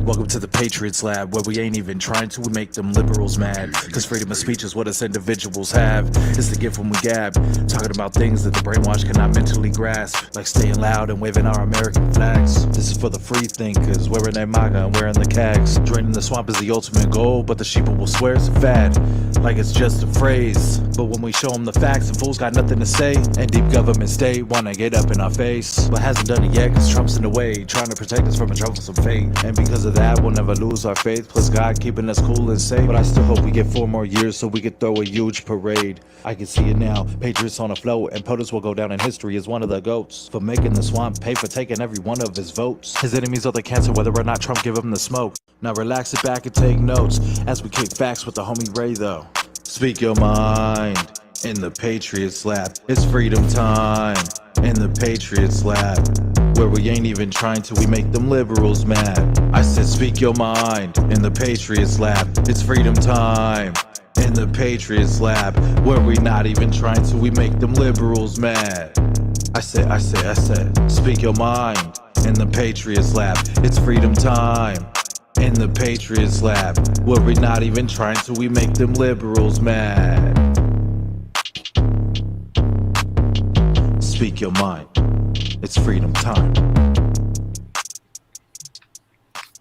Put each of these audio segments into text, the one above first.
Welcome to the Patriots Lab, where we ain't even trying to make them liberals mad. Cause freedom of speech is what us individuals have. It's the gift when we gab, talking about things that the brainwash cannot mentally grasp, like staying loud and waving our American flags. This is for the free thinkers, wearing their MAGA and wearing the cags. Draining the swamp is the ultimate goal, but the sheeple will swear it's a fad, like it's just a phrase. But when we show them the facts, the fools got nothing to say. And deep government state wanna get up in our face, but hasn't done it yet cause Trump's in the way, trying to protect us from a troublesome fate. And because of that, we'll never lose our faith, plus God keeping us cool and safe. But I still hope we get 4 more years so we could throw a huge parade. I can see it now, Patriots on a float, and POTUS will go down in history as one of the GOATs for making the swamp pay for taking every one of his votes. His enemies are the cancer, whether or not Trump give him the smoke. Now relax it back and take notes as we kick facts with the homie Ray though. Speak your mind in the Patriots Lab. It's freedom time in the Patriots Lab, where we ain't even trying to, we make them liberals mad. I said speak your mind in the Patriots Lab. It's freedom time in the Patriots Lab, where we not even trying to, we make them liberals mad. I said, speak your mind in the Patriots Lab. It's freedom time in the Patriots Lab, where we not even trying to, we make them liberals mad. Speak your mind, it's freedom time.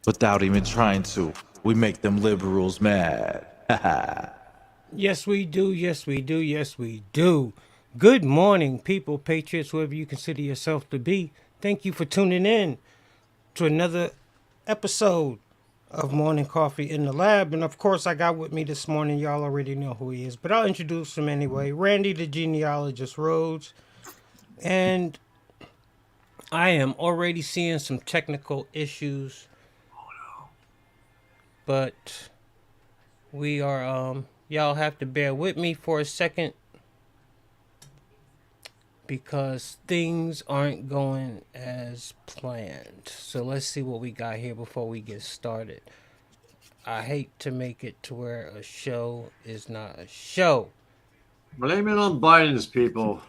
Without even trying to, we make them liberals mad. Yes, we do. Yes, we do. Yes, we do. Good morning, people, patriots, whoever you consider yourself to be. Thank you for tuning in to another episode of Morning Coffee in the Lab. And of course, I got with me this morning, y'all already know who he is, but I'll introduce him anyway. Randy, the genealogist Rhodes. And I am already seeing some technical issues. But we are, y'all have to bear with me for a second, because things aren't going as planned. So let's see what we got here before we get started. I hate to make it to where a show is not a show. Blame it on Biden's people.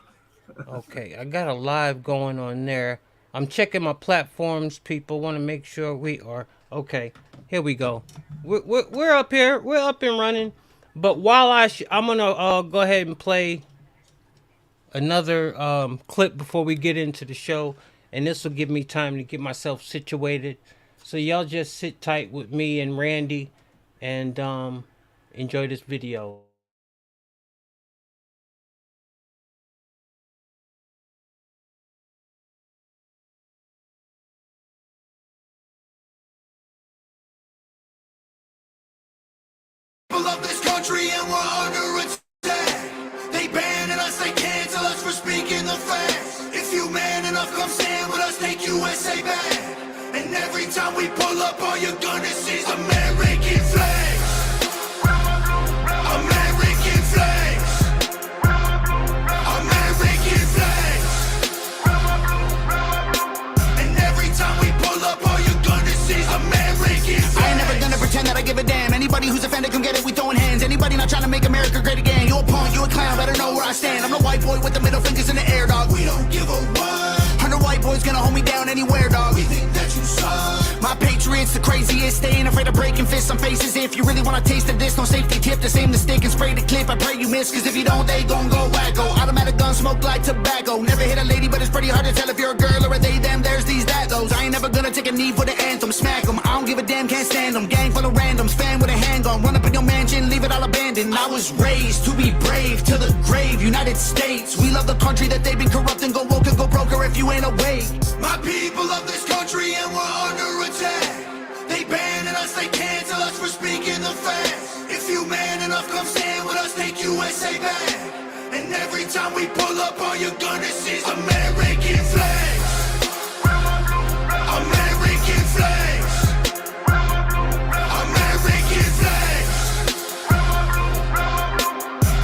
Okay, I got a live going on there. I'm checking my platforms, people. Want to make sure we are okay. Here we go. We're up here. We're up and running. But while I'm gonna go ahead and play another clip before we get into the show, and this will give me time to get myself situated. So y'all just sit tight with me and Randy, and enjoy this video. Of this country and we're under attack. They banning us, they cancel us for speaking the facts. If you man enough, come stand with us, take USA back. And every time we pull up, all you're gonna see is American flags. American flags. American flags. And every time we pull up, all you're gonna see is American flags. I ain't never gonna pretend that I give a damn. Anybody who's offended, come get it, we throwing hands. Anybody not trying to make America great again, you a punk, you a clown, better know where I stand. I'm the white boy with the middle fingers in the air, dog. We don't give a what. 100 white boys gonna hold me down anywhere, dog. We think that you suck. My patriots the craziest, they ain't afraid of breaking fists on faces. If you really wanna taste of this, no safety tip, the same the stick and spray the clip. I pray you miss, cause if you don't, they gon' go wacko. Automatic gun smoke like tobacco. Never hit a lady, but it's pretty hard to tell if you're a girl or a they, them, there's these, that, those. I ain't never gonna take a knee for the anthem, smack them. I don't give a damn, can't stand them. Gang full of randoms, fan with a handgun, run up in your mansion, leave it all abandoned. I was raised to be brave, to the grave, United States. We love the country that they've been corrupting, go woke and go broker if you ain't awake. My people of this country and we're under attack. They banning us, they cancel us for speaking the facts. If you man enough, come stand with us, take USA back. And every time we pull up, all you're gonna see is American flags. American flags. American flags.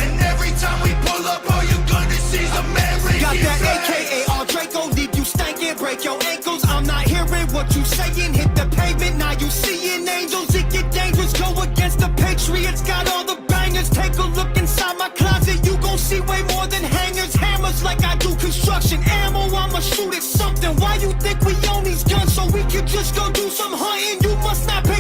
And every time we pull up, all you're gonna see is American Got that flags. AKA all Draco, leave you stankin', break your ankles. I'm not hearing what you saying, hit the pavement, now you seeing angels. It get dangerous, go against the Patriots, got all the bangers. Take a look inside my closet, you gon' see way more than hangers. Hammers like I do construction, ammo, I'ma shoot at something. Why you think we own these guns? So we could just go do some hunting, you must not pay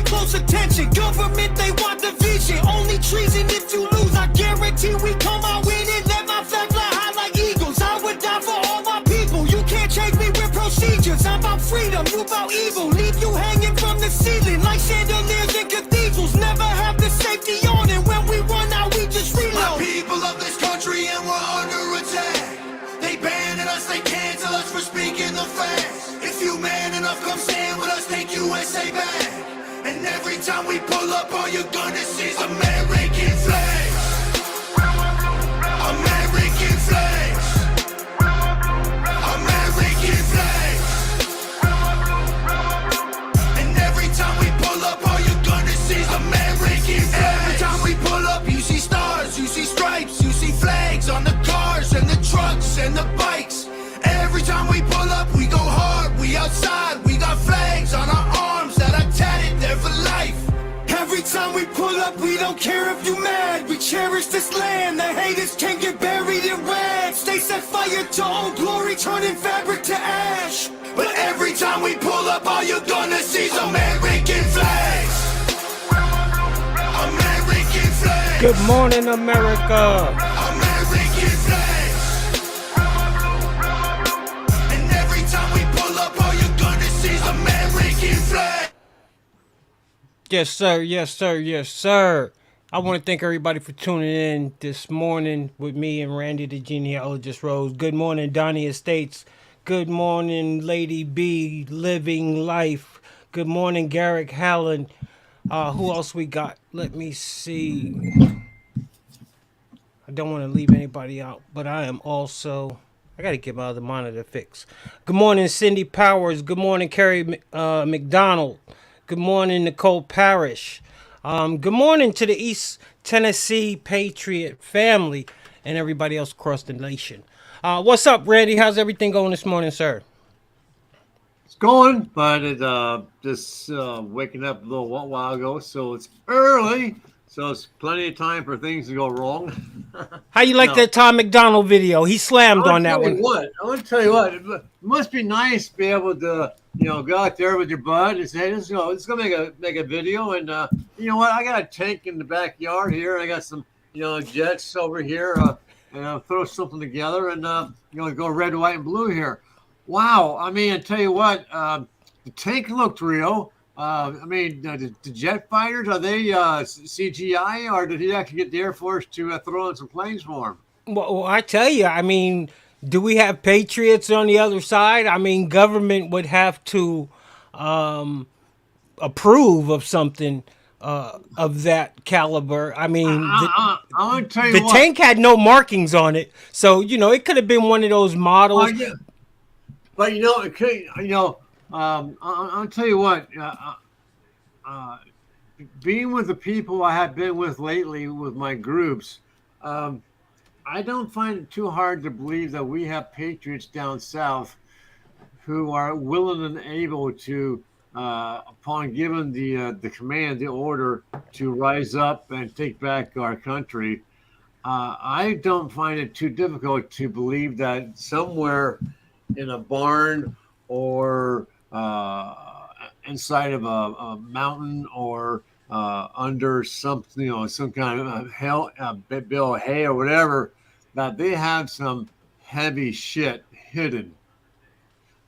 about freedom, you about evil. Leave you hanging from the ceiling like chandeliers in cathedrals. Never have the safety on, and when we run out, we just My reload. people of this country and we're under attack. They banning us, they cancel us for speaking the facts. If you man enough, come stand with us, take USA back. And every time we pull up, all you're gonna see is American flags. American flags. American flags. And every time we pull up, all you're gonna see is American flags. Every time we pull up, you see stars, you see stripes, you see flags on the cars and the trucks and the bikes. Every time we pull up, we go hard, we outside, we got flags on our arms that are tatted there for life. Every time we pull up, we don't care if you mad. We cherish this land, the haters can get buried in rags. They set fire to old glory, turning fabric to ash. But every time we pull up, all you're gonna see is American flags. American flags. Good morning, America. American flags. And every time we pull up, all you're gonna see is American flags. Yes, sir. Yes, sir. Yes, sir. I want to thank everybody for tuning in this morning with me and Randy, the genealogist Rose. Good morning, Donnie Estates. Good morning, Lady B, Living Life. Good morning, Garrick Hallen. Who else we got? Let me see. I don't want to leave anybody out, but I am also... I got to get my other monitor fixed. Good morning, Cindy Powers. Good morning, Carrie McDonald. Good morning, Nicole Parrish. Good morning to the East Tennessee Patriot family and everybody else across the nation. What's up, Randy? How's everything going this morning, sir? It's going, but it just waking up a little while ago, so it's early. So it's plenty of time for things to go wrong. How you like that Tom McDonald video? He slammed on that one. I want to tell you what. It must be nice to be able to, go out there with your bud and say, "Hey, let's gonna make a video." And you know what? I got a tank in the backyard here. I got some, jets over here, and I'll throw something together and go red, white, and blue here. Wow! I mean, I tell you what, the tank looked real. The jet fighters, are they CGI, or did he actually get the Air Force to throw in some planes for him? Well, I tell you, I mean, do we have patriots on the other side? I mean, government would have to approve of something of that caliber. I mean, I want to tell you the what. tank had no markings on it, so it could have been one of those models. Yeah. But it could. I'll tell you what. Being with the people I have been with lately with my groups, I don't find it too hard to believe that we have patriots down south who are willing and able to, upon given the command, the order to rise up and take back our country. I don't find it too difficult to believe that somewhere in a barn or inside of a mountain or under something, some kind of bill of hay or whatever, that they have some heavy shit hidden,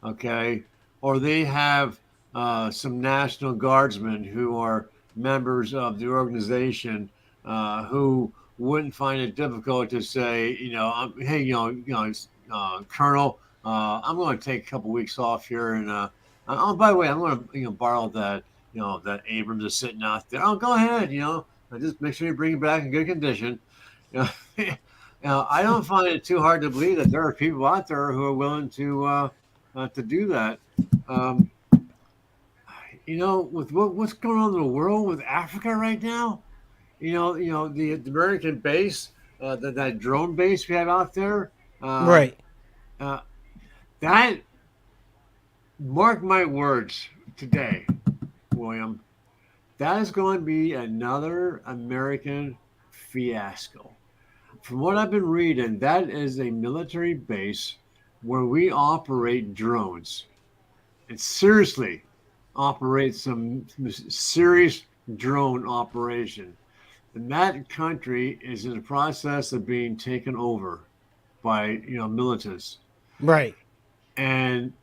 okay? Or they have some National Guardsmen who are members of the organization who wouldn't find it difficult to say, hey, Colonel, I'm going to take a couple weeks off here, and oh, by the way, I'm going to borrow that that Abrams is sitting out there. Oh, go ahead, just make sure you bring it back in good condition. I don't find it too hard to believe that there are people out there who are willing to do that. With what's going on in the world with Africa right now, the American base, that drone base we have out there, Right. That, mark my words today, William, that is going to be another American fiasco. From what I've been reading, that is a military base where we operate drones. And seriously operate some serious drone operation. And that country is in the process of being taken over by, militants. Right. And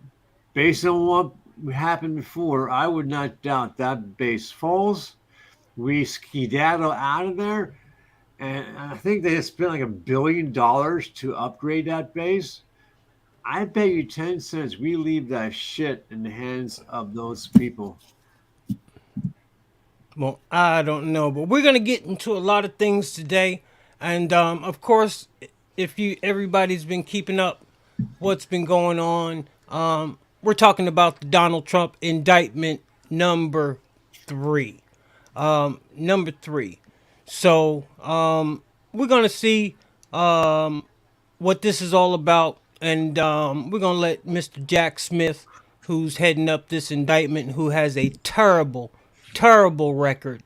Based on what happened before, I would not doubt that base falls. We skedaddle out of there, and I think they had spent like $1 billion to upgrade that base. I bet you 10 cents we leave that shit in the hands of those people. Well, I don't know, but we're gonna get into a lot of things today, and of course, if you everybody's been keeping up what's been going on, we're talking about the Donald Trump indictment number three. Number three. So we're gonna see what this is all about, and we're gonna let Mr. Jack Smith, who's heading up this indictment, who has a terrible, terrible record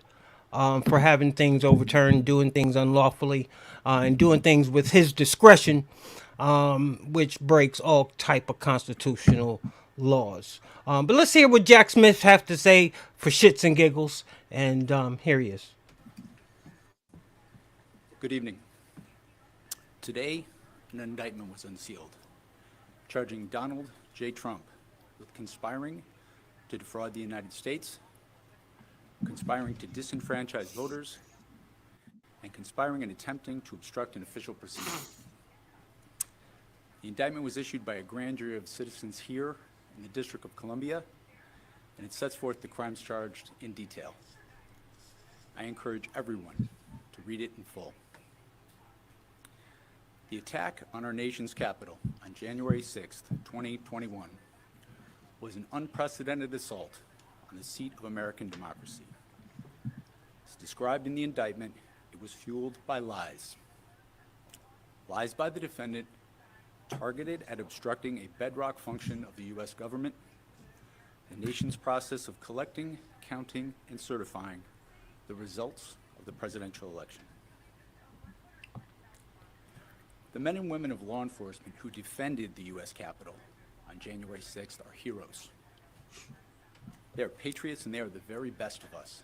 for having things overturned, doing things unlawfully, and doing things with his discretion, which breaks all type of constitutional laws. But let's hear what Jack Smith have to say for shits and giggles, and here he is. Good evening. Today, an indictment was unsealed, charging Donald J. Trump with conspiring to defraud the United States, conspiring to disenfranchise voters, and conspiring and attempting to obstruct an official proceeding. The indictment was issued by a grand jury of citizens here in the District of Columbia, and it sets forth the crimes charged in detail. I encourage everyone to read it in full. The attack on our nation's capital on January 6th, 2021 was an unprecedented assault on the seat of American democracy. As described in the indictment, it was fueled by lies. Lies by the defendant targeted at obstructing a bedrock function of the U.S. government, the nation's process of collecting, counting, and certifying the results of the presidential election. The men and women of law enforcement who defended the U.S. Capitol on January 6th are heroes. They are patriots and they are the very best of us.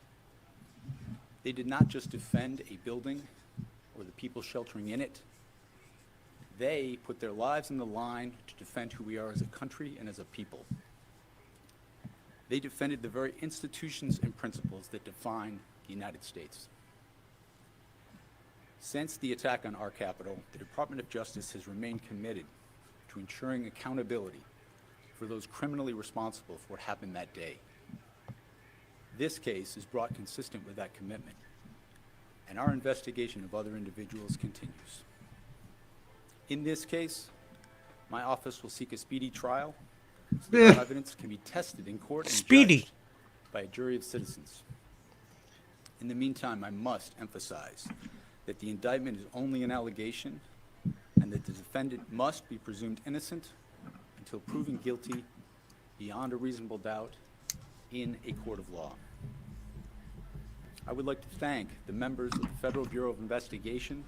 They did not just defend a building or the people sheltering in it. They put their lives on the line to defend who we are as a country and as a people. They defended the very institutions and principles that define the United States. Since the attack on our Capitol, the Department of Justice has remained committed to ensuring accountability for those criminally responsible for what happened that day. This case is brought consistent with that commitment, and our investigation of other individuals continues. In this case, my office will seek a speedy trial so that evidence can be tested in court and judged by a jury of citizens. In the meantime, I must emphasize that the indictment is only an allegation and that the defendant must be presumed innocent until proven guilty beyond a reasonable doubt in a court of law. I would like to thank the members of the Federal Bureau of Investigation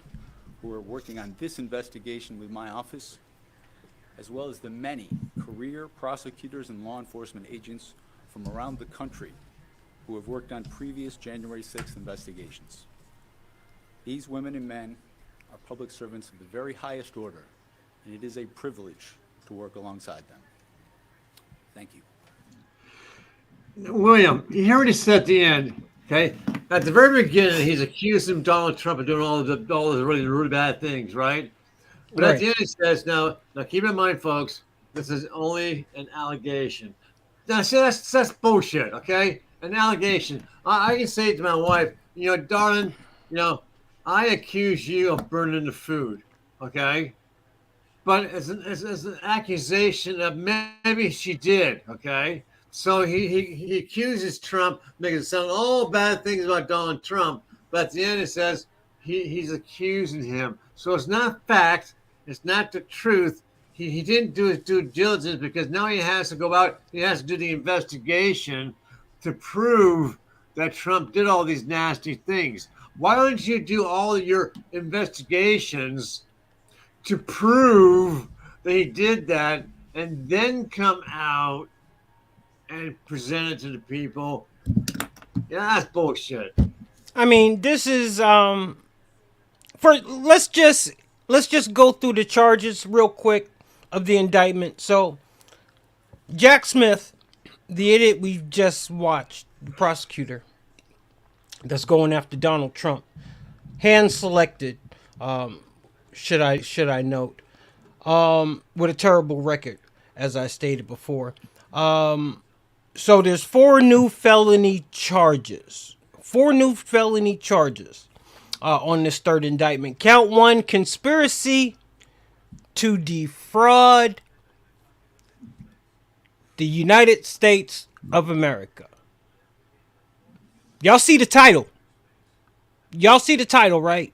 who are working on this investigation with my office, as well as the many career prosecutors and law enforcement agents from around the country who have worked on previous January 6th investigations. These women and men are public servants of the very highest order, and it is a privilege to work alongside them. Thank you. William, you hear what he said at the end, okay? At the very beginning, he's accusing Donald Trump of doing all the really bad things, right? But at the end, he says, now keep in mind, folks, this is only an allegation. Now, see, that's bullshit, okay? An allegation. I can say to my wife, darling, I accuse you of burning the food, okay? But it's an accusation of maybe she did, okay? So he accuses Trump, making it sound all bad things about Donald Trump, but at the end it says he's accusing him. So it's not fact, it's not the truth. He didn't do his due diligence because now he has to go out, he has to do the investigation to prove that Trump did all these nasty things. Why don't you do all your investigations to prove that he did that and then come out and present it to the people? Yeah, that's bullshit. I mean, this is let's just go through the charges real quick of the indictment. So Jack Smith, the idiot we just watched, the prosecutor that's going after Donald Trump, hand selected. Should I note, with a terrible record, as I stated before. So there's four new felony charges. On this third indictment. Count one: conspiracy to defraud the United States of America. Y'all see the title. Right?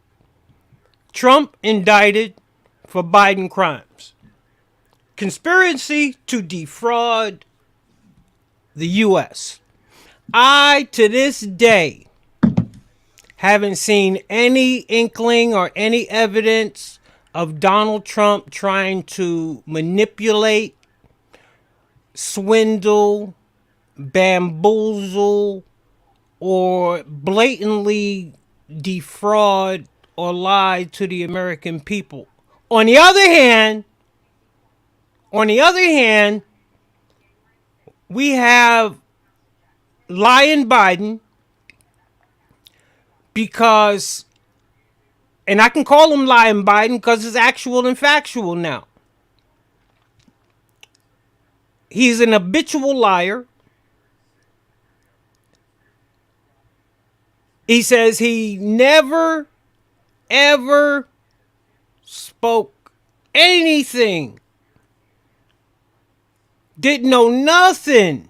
Trump indicted for Biden crimes. Conspiracy to defraud the U.S. I, to this day, haven't seen any inkling or any evidence of Donald Trump trying to manipulate, swindle, bamboozle, or blatantly defraud or lie to the American people. On the other hand, we have lying Biden because, and I can call him lying Biden because it's actual and factual now. He's an habitual liar. He says he never, ever spoke anything. Didn't know nothing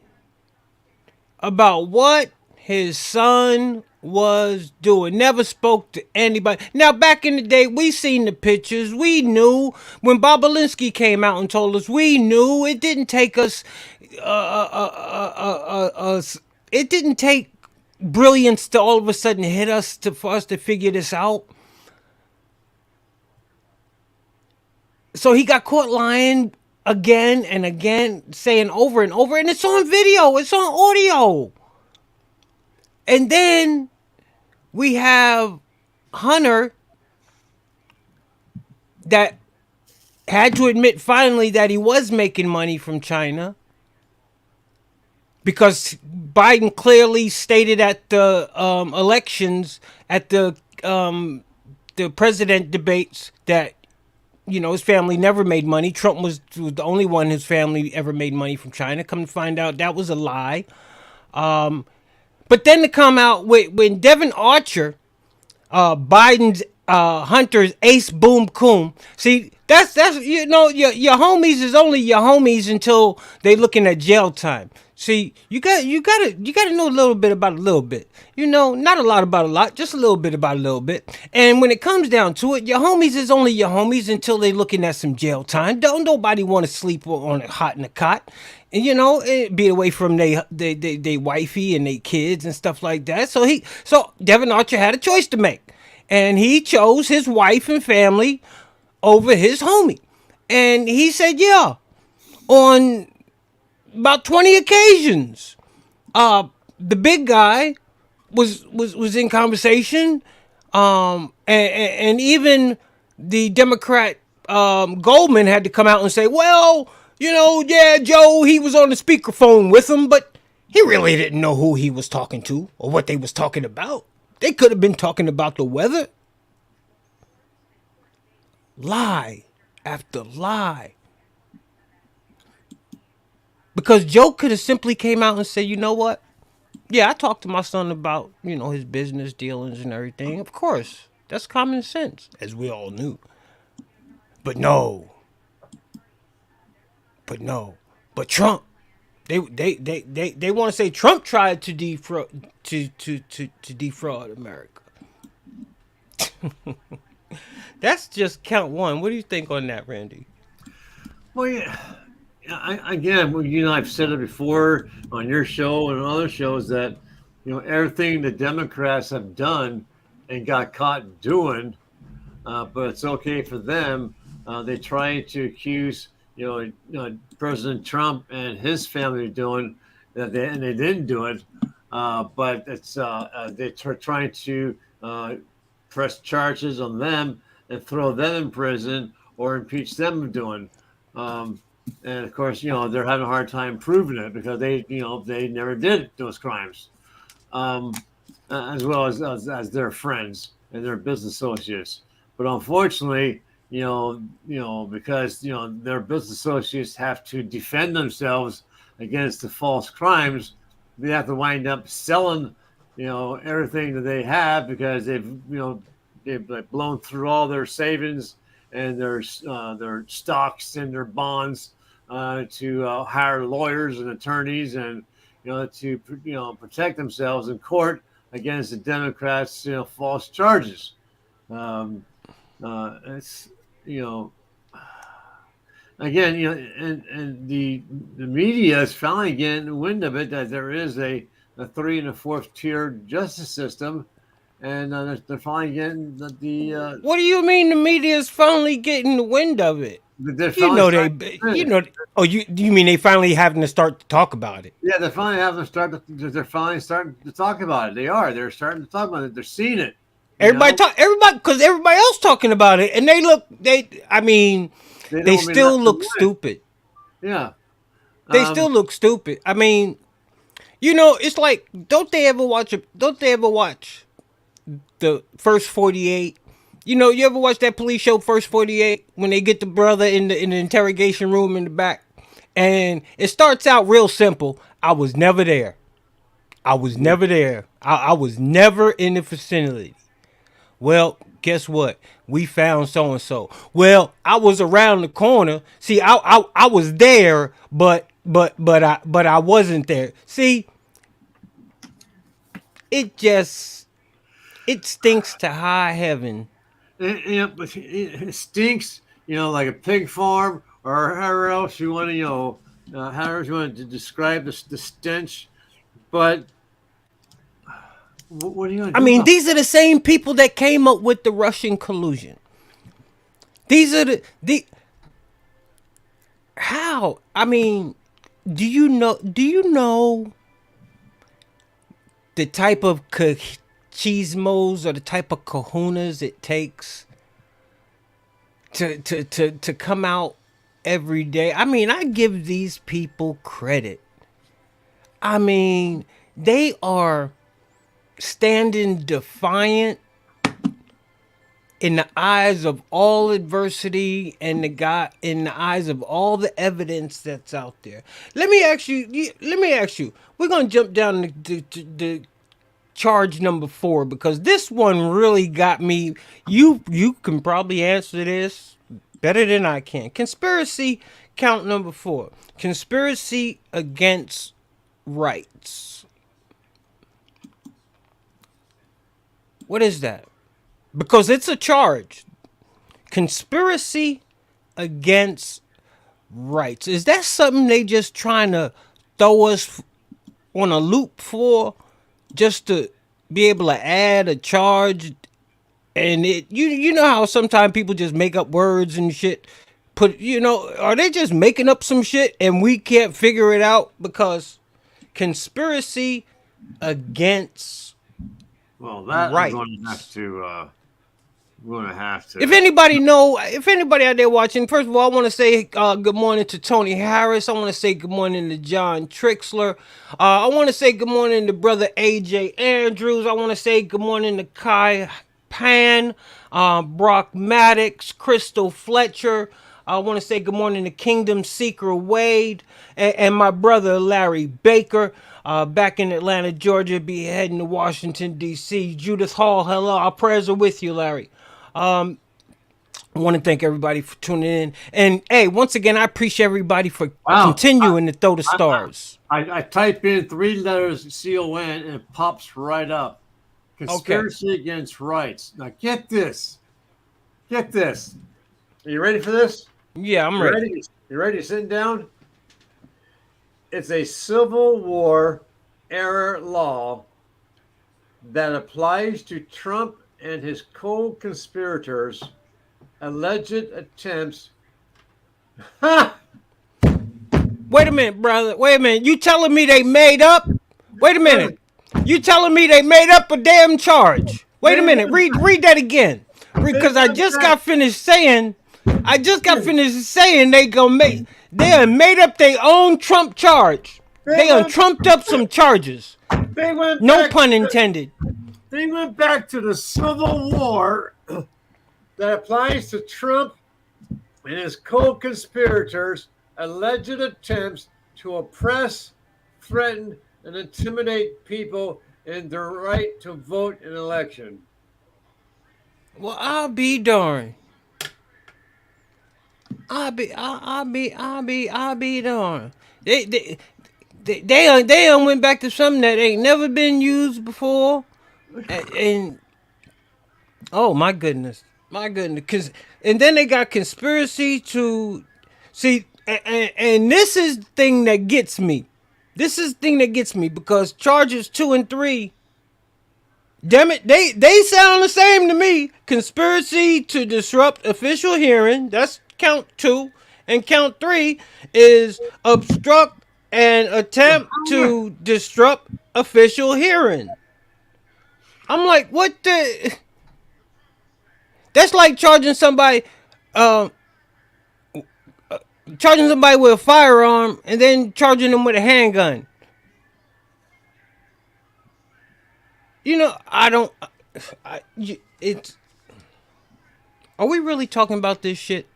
about what his son was doing. Never spoke to anybody. Now, back in the day, we seen the pictures. We knew when Bobolinsky came out and told us. We knew it didn't take us. It didn't take brilliance to all of a sudden hit us for us to figure this out. So he got caught lying again and again, saying over and over, and it's on video, it's on audio. And then we have Hunter that had to admit finally that he was making money from China, because Biden clearly stated at the elections, at the president debates, that his family never made money. Trump was the only one whose family ever made money from China. Come to find out, that was a lie. But then to come out with when Devin Archer, Biden's Hunter's ace boom coon. See, that's your homies is only your homies until they looking at jail time. See, you gotta know a little bit about a little bit. Not a lot about a lot, just a little bit about a little bit. And when it comes down to it, your homies is only your homies until they looking at some jail time. Don't nobody want to sleep on a hot in a cot, and be away from they wifey and they kids and stuff like that. So Devin Archer had a choice to make, and he chose his wife and family over his homie, and he said, yeah, on about 20 occasions, the big guy was in conversation, and even the Democrat Goldman had to come out and say, well, yeah, Joe, he was on the speakerphone with him, but he really didn't know who he was talking to or what they was talking about. They could have been talking about the weather. Lie after lie. Because Joe could have simply came out and said, you know what? Yeah, I talked to my son about, his business dealings and everything. Of course, that's common sense, as we all knew. But no. But Trump, they want to say Trump tried to defraud America. That's just count one. What do you think on that, Randy? Well, yeah. I've said it before on your show and other shows that, everything the Democrats have done and got caught doing, but it's okay for them. They try to accuse, President Trump and his family doing that, and they didn't do it. But it's they're trying to press charges on them and throw them in prison or impeach them of doing. And of course, they're having a hard time proving it because they never did those crimes, um, as well as their friends and their business associates. But unfortunately, because their business associates have to defend themselves against the false crimes, they have to wind up selling, everything that they have because they've like blown through all their savings and their stocks and their bonds to hire lawyers and attorneys and to protect themselves in court against the Democrats' false charges. Um, it's you know again and the media is finally getting wind of it that there is a three and a fourth tier justice system, and they're finally getting What do you mean the media is finally getting the wind of it? they're You finally know starting they, to you say it. know. Oh, you mean they finally having to start to talk about it? Yeah, they're finally having to start. They're finally starting to talk about it. They are. They're starting to talk about it. They're seeing it. You know, Everybody, because everybody else talking about it, and I mean, they don't they want to be left still look behind. stupid. Yeah. They Um, still look stupid. I mean, it's like, don't they ever watch the first 48? You ever watch that police show First 48 when they get the brother in the interrogation room in the back? And it starts out real simple. I was never there. I was yeah. never there. I was never in the vicinity. Well, guess what? We found so and so. Well, I was around the corner. See, I was there, but I wasn't there. See, it just it stinks to high heaven. But it stinks. Like a pig farm or however else you want to, however you want to describe the stench. But what are you going to I do mean, about these are the same people that came up with the Russian collusion. These are the how? I mean, do you know the type of chismos or the type of kahunas it takes to come out every day? I mean, I give these people credit. I mean, they are standing defiant in the eyes of all adversity and in the eyes of all the evidence that's out there. Let me ask you. Let me ask you. We're gonna jump down to charge number 4 because this one really got me. You can probably answer this better than I can. Conspiracy count number 4. Conspiracy against rights. What is that? Because it's a charge. Conspiracy against rights. Is that something they just trying to throw us on a loop for, just to be able to add a charge? And you know how sometimes people just make up words and shit. Are they just making up some shit and we can't figure it out? Because conspiracy against well, that I'm going to have rights. to. I'm going to have If to. anybody out there watching, first of all, I want to say good morning to Tony Harris. I want to say good morning to John Trixler. I want to say good morning to brother AJ Andrews. I want to say good morning to Kai Pan, Brock Maddox, Crystal Fletcher. I want to say good morning to Kingdom Seeker Wade and my brother Larry Baker. Back in Atlanta, Georgia, be heading to Washington, D.C. Judith Hall, hello. Our prayers are with you, Larry. I want to thank everybody for tuning in. And hey, once again, I appreciate everybody for Wow. continuing to throw the I, stars. I type in 3 letters CON and it pops right up. Okay. Conspiracy against rights. Now get this. Get this. Are you ready for this? Yeah, I'm You ready. ready? You ready? Sitting down? It's a Civil War era law that applies to Trump and his co-conspirators' alleged attempts. Ha! Wait a minute, brother. Wait a minute. You telling me they made up? Wait a minute. You telling me they made up a damn charge? Wait a They minute. Read that again. they Because I got just that. got finished saying. I just got finished saying they gonna make. They done made up their own Trump charge. They done trumped up some charges. They went No back pun intended. They went back to the Civil War that applies to Trump and his co-conspirators' alleged attempts to oppress, threaten, and intimidate people in their right to vote in election. Well, I'll be darned. I'll be darned. They went back to something that ain't never been used before, and oh my goodness, and then they got conspiracy to see, and this is the thing that gets me. This is the thing that gets me because charges 2 and 3. Damn it, they sound the same to me. Conspiracy to disrupt official hearing. That's count 2, and count 3 is obstruct and attempt to disrupt official hearing. I'm like, what the? That's like charging somebody with a firearm and then charging them with a handgun. You know, it's. Are we really talking about this shit?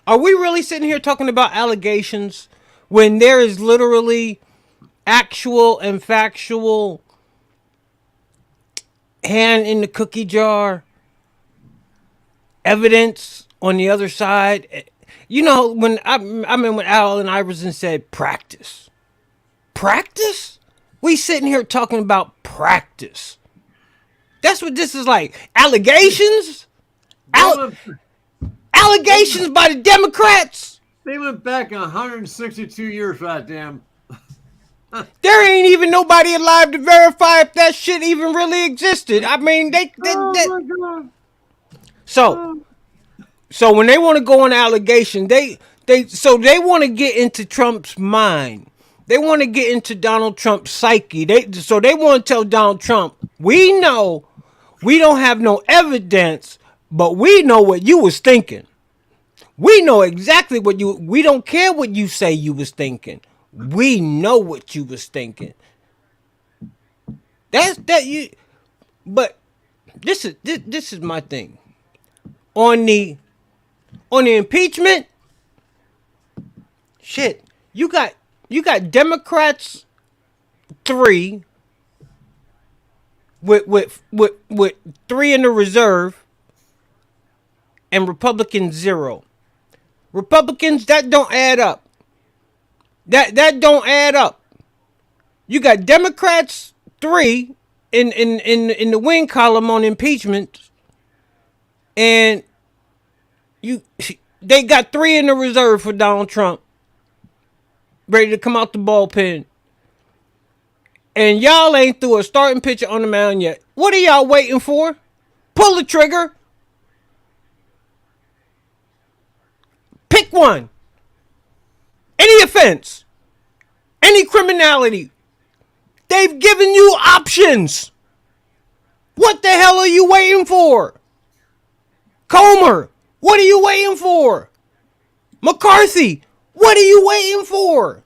Are we really sitting here talking about allegations when there is literally actual and factual hand in the cookie jar evidence on the other side? You know, when I mean when Allen Iverson said practice. Practice? We sitting here talking about practice. That's what this is like. Allegations? Allegations by the Democrats? They went back 162 years, goddamn. There ain't even nobody alive to verify if that shit even really existed. I mean, My God. So when they want to go on allegation, they want to get into Trump's mind. They want to get into Donald Trump's psyche. They want to tell Donald Trump, we know we don't have no evidence, but we know what you was thinking. We know exactly what we don't care what you say you was thinking. We know what you was thinking. But this is my thing. On the impeachment, shit, you got Democrats 3 with 3 in the reserve and Republicans 0. Republicans, that don't add up. That don't add up. You got Democrats 3 in the win column on impeachment, and they got 3 in the reserve for Donald Trump, ready to come out the bullpen. And y'all ain't threw a starting pitcher on the mound yet. What are y'all waiting for? Pull the trigger. Pick one. Any offense. Any criminality. They've given you options. What the hell are you waiting for? Comer, what are you waiting for? McCarthy, what are you waiting for?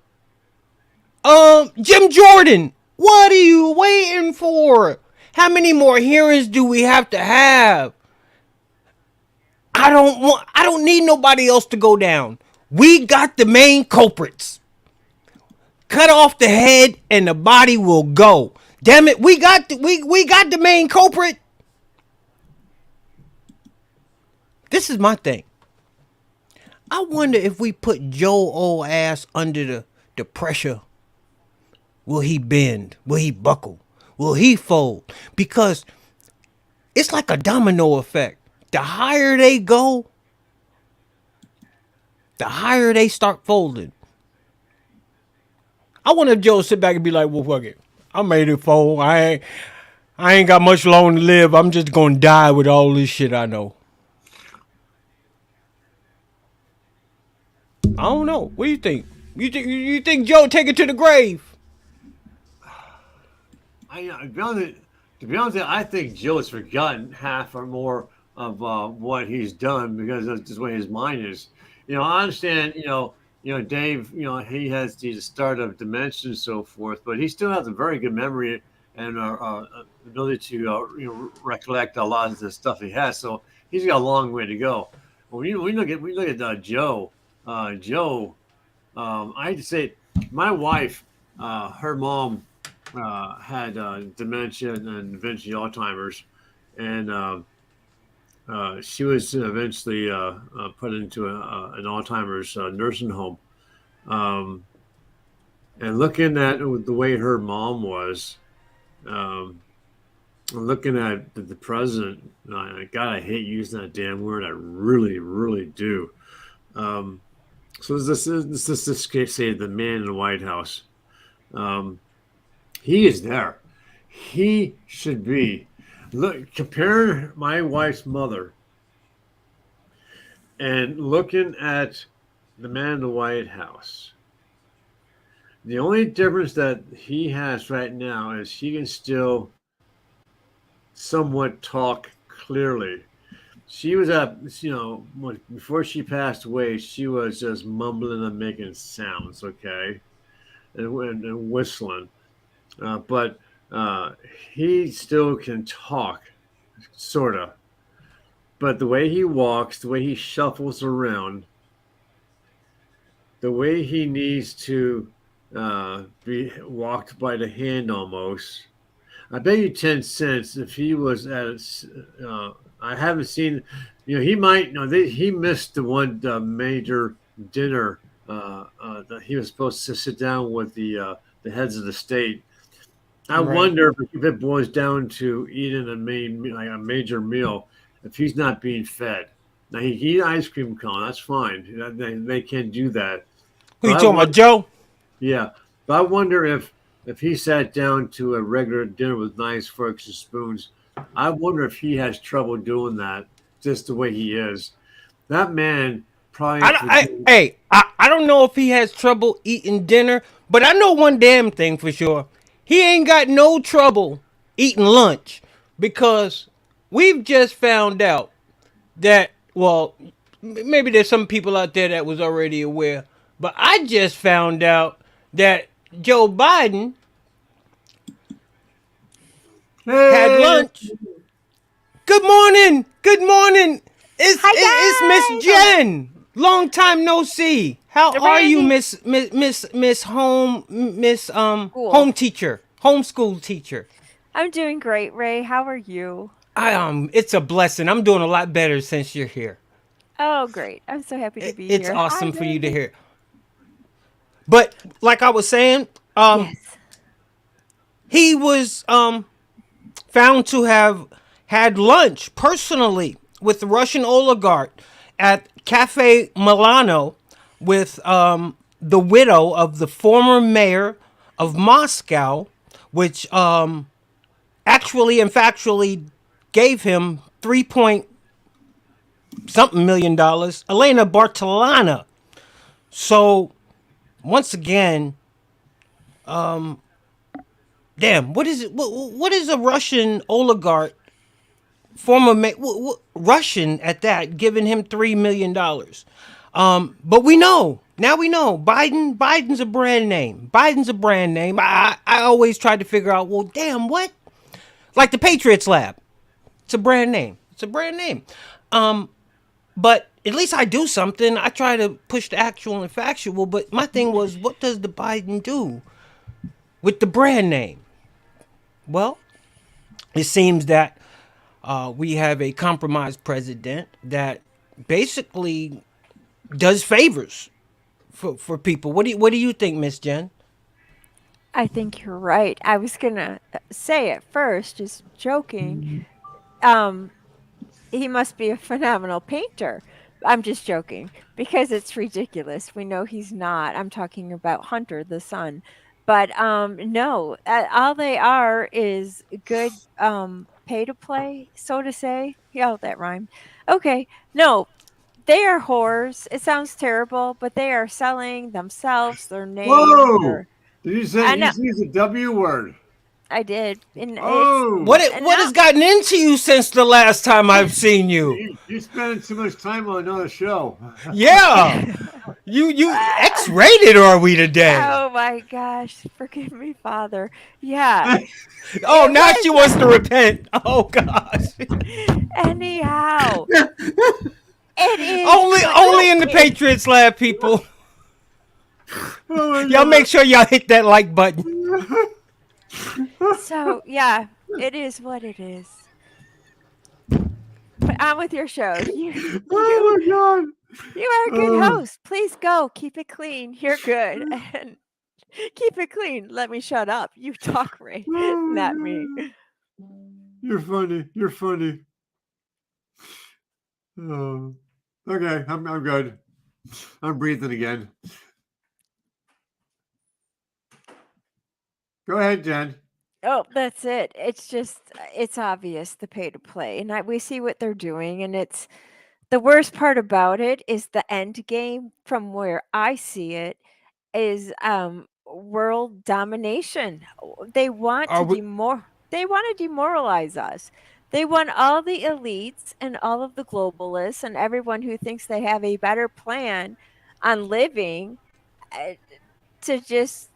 Jim Jordan, what are you waiting for? How many more hearings do we have to have? I don't need nobody else to go down. We got the main culprits. Cut off the head and the body will go. Damn it, we got the main culprit. This is my thing. I wonder if we put Joe old ass under the pressure, will he bend? Will he buckle? Will he fold? Because it's like a domino effect. The higher they go, the higher they start folding. I wonder if Joe would sit back and be like, well, fuck it. I made it fold. I ain't got much longer to live. I'm just going to die with all this shit I know. I don't know. What do you think? You think Joe take it to the grave? To be honest with you, I think Joe's forgotten half or more of what he's done because that's just the way his mind is. I understand, Dave, he has the start of dementia and so forth, but he still has a very good memory and ability to recollect a lot of the stuff he has. So he's got a long way to go. We look at Joe. I hate to say it, my wife, her mom had dementia and eventually Alzheimer's, and she was eventually put into an Alzheimer's nursing home. Um, and looking at the way her mom was, um, looking at the president, God, I hate using that damn word. I really, really do. Um, so this case say the man in the White House. Um, he is there. He should be. Look, compare my wife's mother and looking at the man in the White House. The only difference that he has right now is he can still somewhat talk clearly. She was before she passed away, she was just mumbling and making sounds, okay, and whistling. But he still can talk, sort of. But the way he walks, the way he shuffles around, the way he needs to be walked by the hand almost. I bet you 10 cents if he was I haven't seen, he might, no, he missed the one major dinner that he was supposed to sit down with the heads of the state. I Right. wonder if it boils down to eating like a major meal, if he's not being fed. Now he can eat ice cream cone, that's fine. They can do that. Who But you I talking about, wonder, Joe? yeah, but I wonder if he sat down to a regular dinner with knives, forks, and spoons. I wonder if he has trouble doing that, just the way he is. That man probably forget. I don't know if he has trouble eating dinner, but I know one damn thing for sure. He ain't got no trouble eating lunch because we've just found out that, well, maybe there's some people out there that was already aware, but I just found out that Joe Biden had Hey, lunch. Good morning. Good morning. It's Miss Hi guys! Jen. Long time no see. How are you, Randy, Miss cool. home teacher, homeschool teacher? I'm doing great, Ray. How are you? It's a blessing. I'm doing a lot better since you're here. Oh, great. I'm so happy to be It's here. Hi, awesome for you to Randy. hear. But like I was saying, Yes. he was found to have had lunch personally with the Russian oligarch at Cafe Milano with the widow of the former mayor of Moscow, which actually and factually gave him 3 point something million dollars, Elena Bartolana. So once again, damn, what is it? What is a Russian oligarch, former Russian at that, giving him $3 million? But we know now. We know Biden's a brand name. Biden's a brand name. I always tried to figure out. Well, damn, what? Like the Patriots Lab. It's a brand name. It's a brand name. But at least I do something. I try to push the actual and factual. But my thing was, what does the Biden do with the brand name? Well, it seems that we have a compromised president that basically does favors for people. What do you think, Miss Jen? I think you're right. I was gonna say at first, just joking, um, he must be a phenomenal painter. I'm just joking because it's ridiculous. We know he's not. I'm talking about Hunter, the son. But no, all they are is good pay to play, so to say. Yeah, that rhymed. Okay, no, they are whores. It sounds terrible, but they are selling themselves, their name, whoa! their. Did you say I you know used the W word? I did, and it's What Oh, what no. has gotten into you since the last time I've seen you? you spend too much time on another show. Yeah, You X-rated are we today? Oh my gosh, forgive me, Father. Yeah, Oh, it now she was. wants to repent. Oh gosh. Anyhow, it is what Only in the it is. Patriots Lab, people. Oh my Y'all make God. sure y'all hit that like button. So yeah, it is what it is. But on with your show. Oh my God. You are a good Oh, host. Please go. Keep it clean. You're good. And keep it clean. Let me shut up. You talk, Ray, oh not my me. God. You're funny. You're funny. Oh. Okay, I'm good. I'm breathing again. Go ahead, Jen. Oh, that's it. It's just, it's obvious the pay to play. And we see what they're doing. And it's the worst part about it is the end game from where I see it is world domination. They want Are to we? demoralize us. They want all the elites and all of the globalists and everyone who thinks they have a better plan on living uh, to just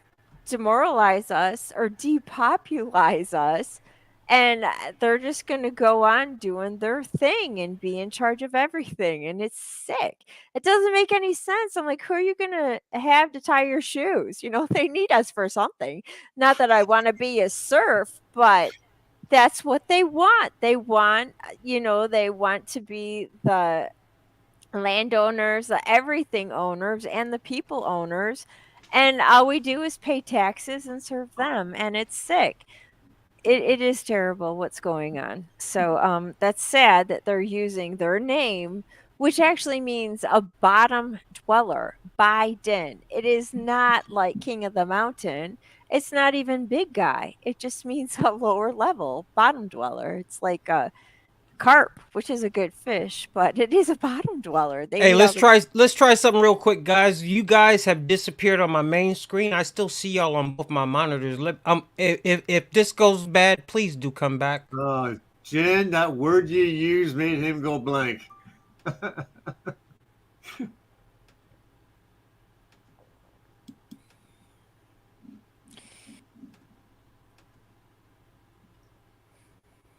demoralize us or depopulize us. And they're just going to go on doing their thing and be in charge of everything. And it's sick. It doesn't make any sense. I'm like, who are you going to have to tie your shoes? You know, they need us for something. Not that I want to be a serf, but that's what they want. They want, they want to be the landowners, the everything owners, and the people owners. And all we do is pay taxes and serve them. And it's sick. It is terrible what's going on. So that's sad that they're using their name, which actually means a bottom dweller, Biden. It is not like King of the Mountain. It's not even big guy. It just means a lower level bottom dweller. It's like a carp, which is a good fish, but it is a bottom dweller. They Hey, eat all the. let's try something real quick, guys. You guys have disappeared on my main screen. I still see y'all on both my monitors. If this goes bad, please do come back. Jen, that word you used made him go blank.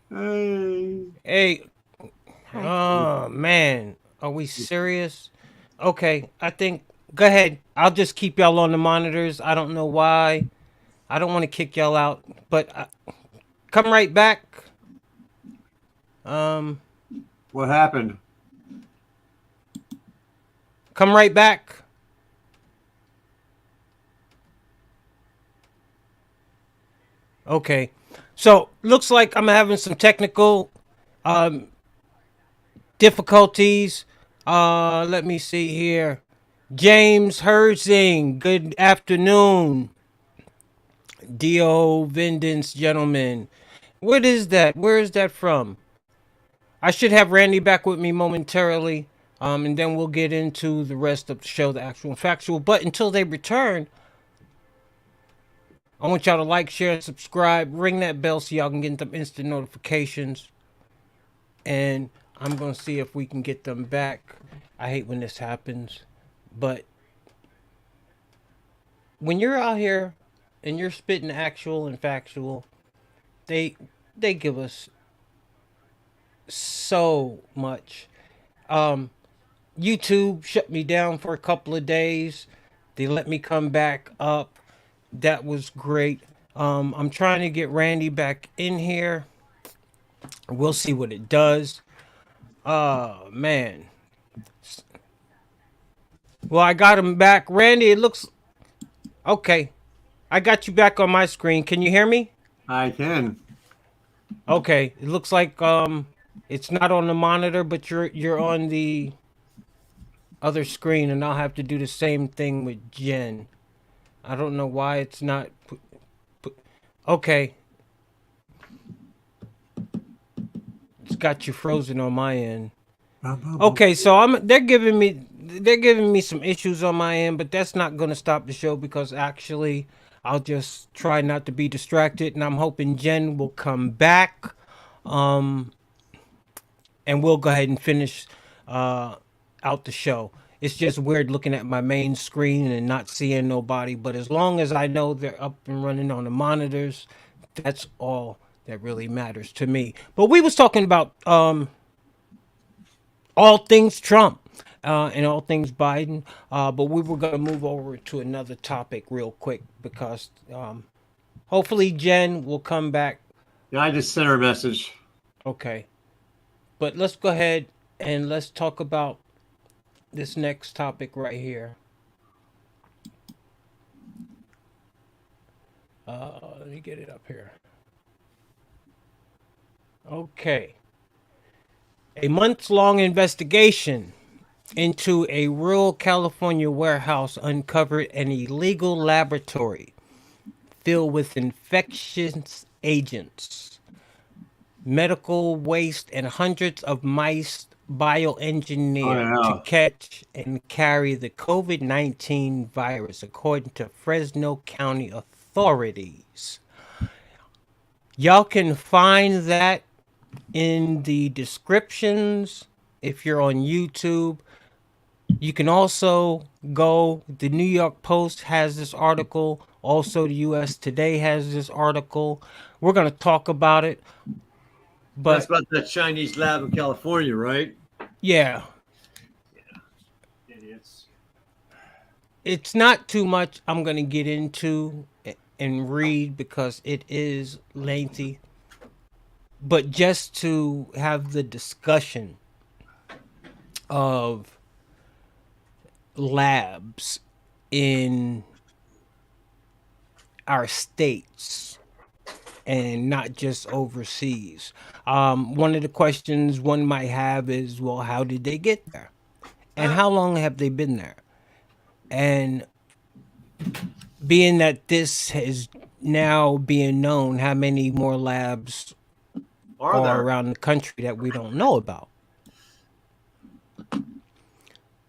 Hey. Hey, Hi. oh man, are we serious? Okay, I think. Go ahead. I'll just keep y'all on the monitors. I don't know why. I don't want to kick y'all out, but come right back. Um, What happened? come right back. Okay, so looks like I'm having some technical um difficulties. Let me see here. James Herzing, good afternoon. Dio Vindens, gentlemen. What is that? Where is that from? I should have Randy back with me momentarily, and then we'll get into the rest of the show, the actual and factual. But until they return, I want y'all to like, share, and subscribe. Ring that bell so y'all can get them instant notifications. And I'm going to see if we can get them back. I hate when this happens. But when you're out here and you're spitting actual and factual, they give us so much. YouTube shut me down for a couple of days. They let me come back up. That was great. I'm trying to get Randy back in here. We'll see what it does. Man. Well, I got him back. Randy, it looks okay. I got you back on my screen. Can you hear me? I can. Okay. It looks like it's not on the monitor, but you're on the other screen, and I'll have to do the same thing with Jen. I don't know why it's not. Okay. It's got you frozen on my end. Okay, so they're giving me some issues on my end, but that's not going to stop the show because actually I'll just try not to be distracted, and I'm hoping Jen will come back, and we'll go ahead and finish out the show. It's just weird looking at my main screen and not seeing nobody. But as long as I know they're up and running on the monitors, that's all that really matters to me. But we was talking about all things Trump and all things Biden. But we were going to move over to another topic real quick because hopefully Jen will come back. Yeah, I just sent her a message. Okay. But let's go ahead and let's talk about this next topic right here. Let me get it up here. Okay. A months long investigation into a rural California warehouse uncovered an illegal laboratory filled with infectious agents, medical waste, and hundreds of mice Oh bioengineered to yeah. catch and carry the COVID-19 virus, according to Fresno County authorities. Y'all can find that in the descriptions if you're on YouTube. You can also go, the New York Post has this article. Also, the US Today has this article. We're going to talk about it. That's But about that Chinese lab in California, right? yeah, Idiots. it's not too much I'm going to get into and read because it is lengthy. But just to have the discussion of labs in our states and not just overseas. One of the questions one might have is, well, how did they get there? And how long have they been there? And being that this is now being known, how many more labs Are are there? around the country that we don't know about?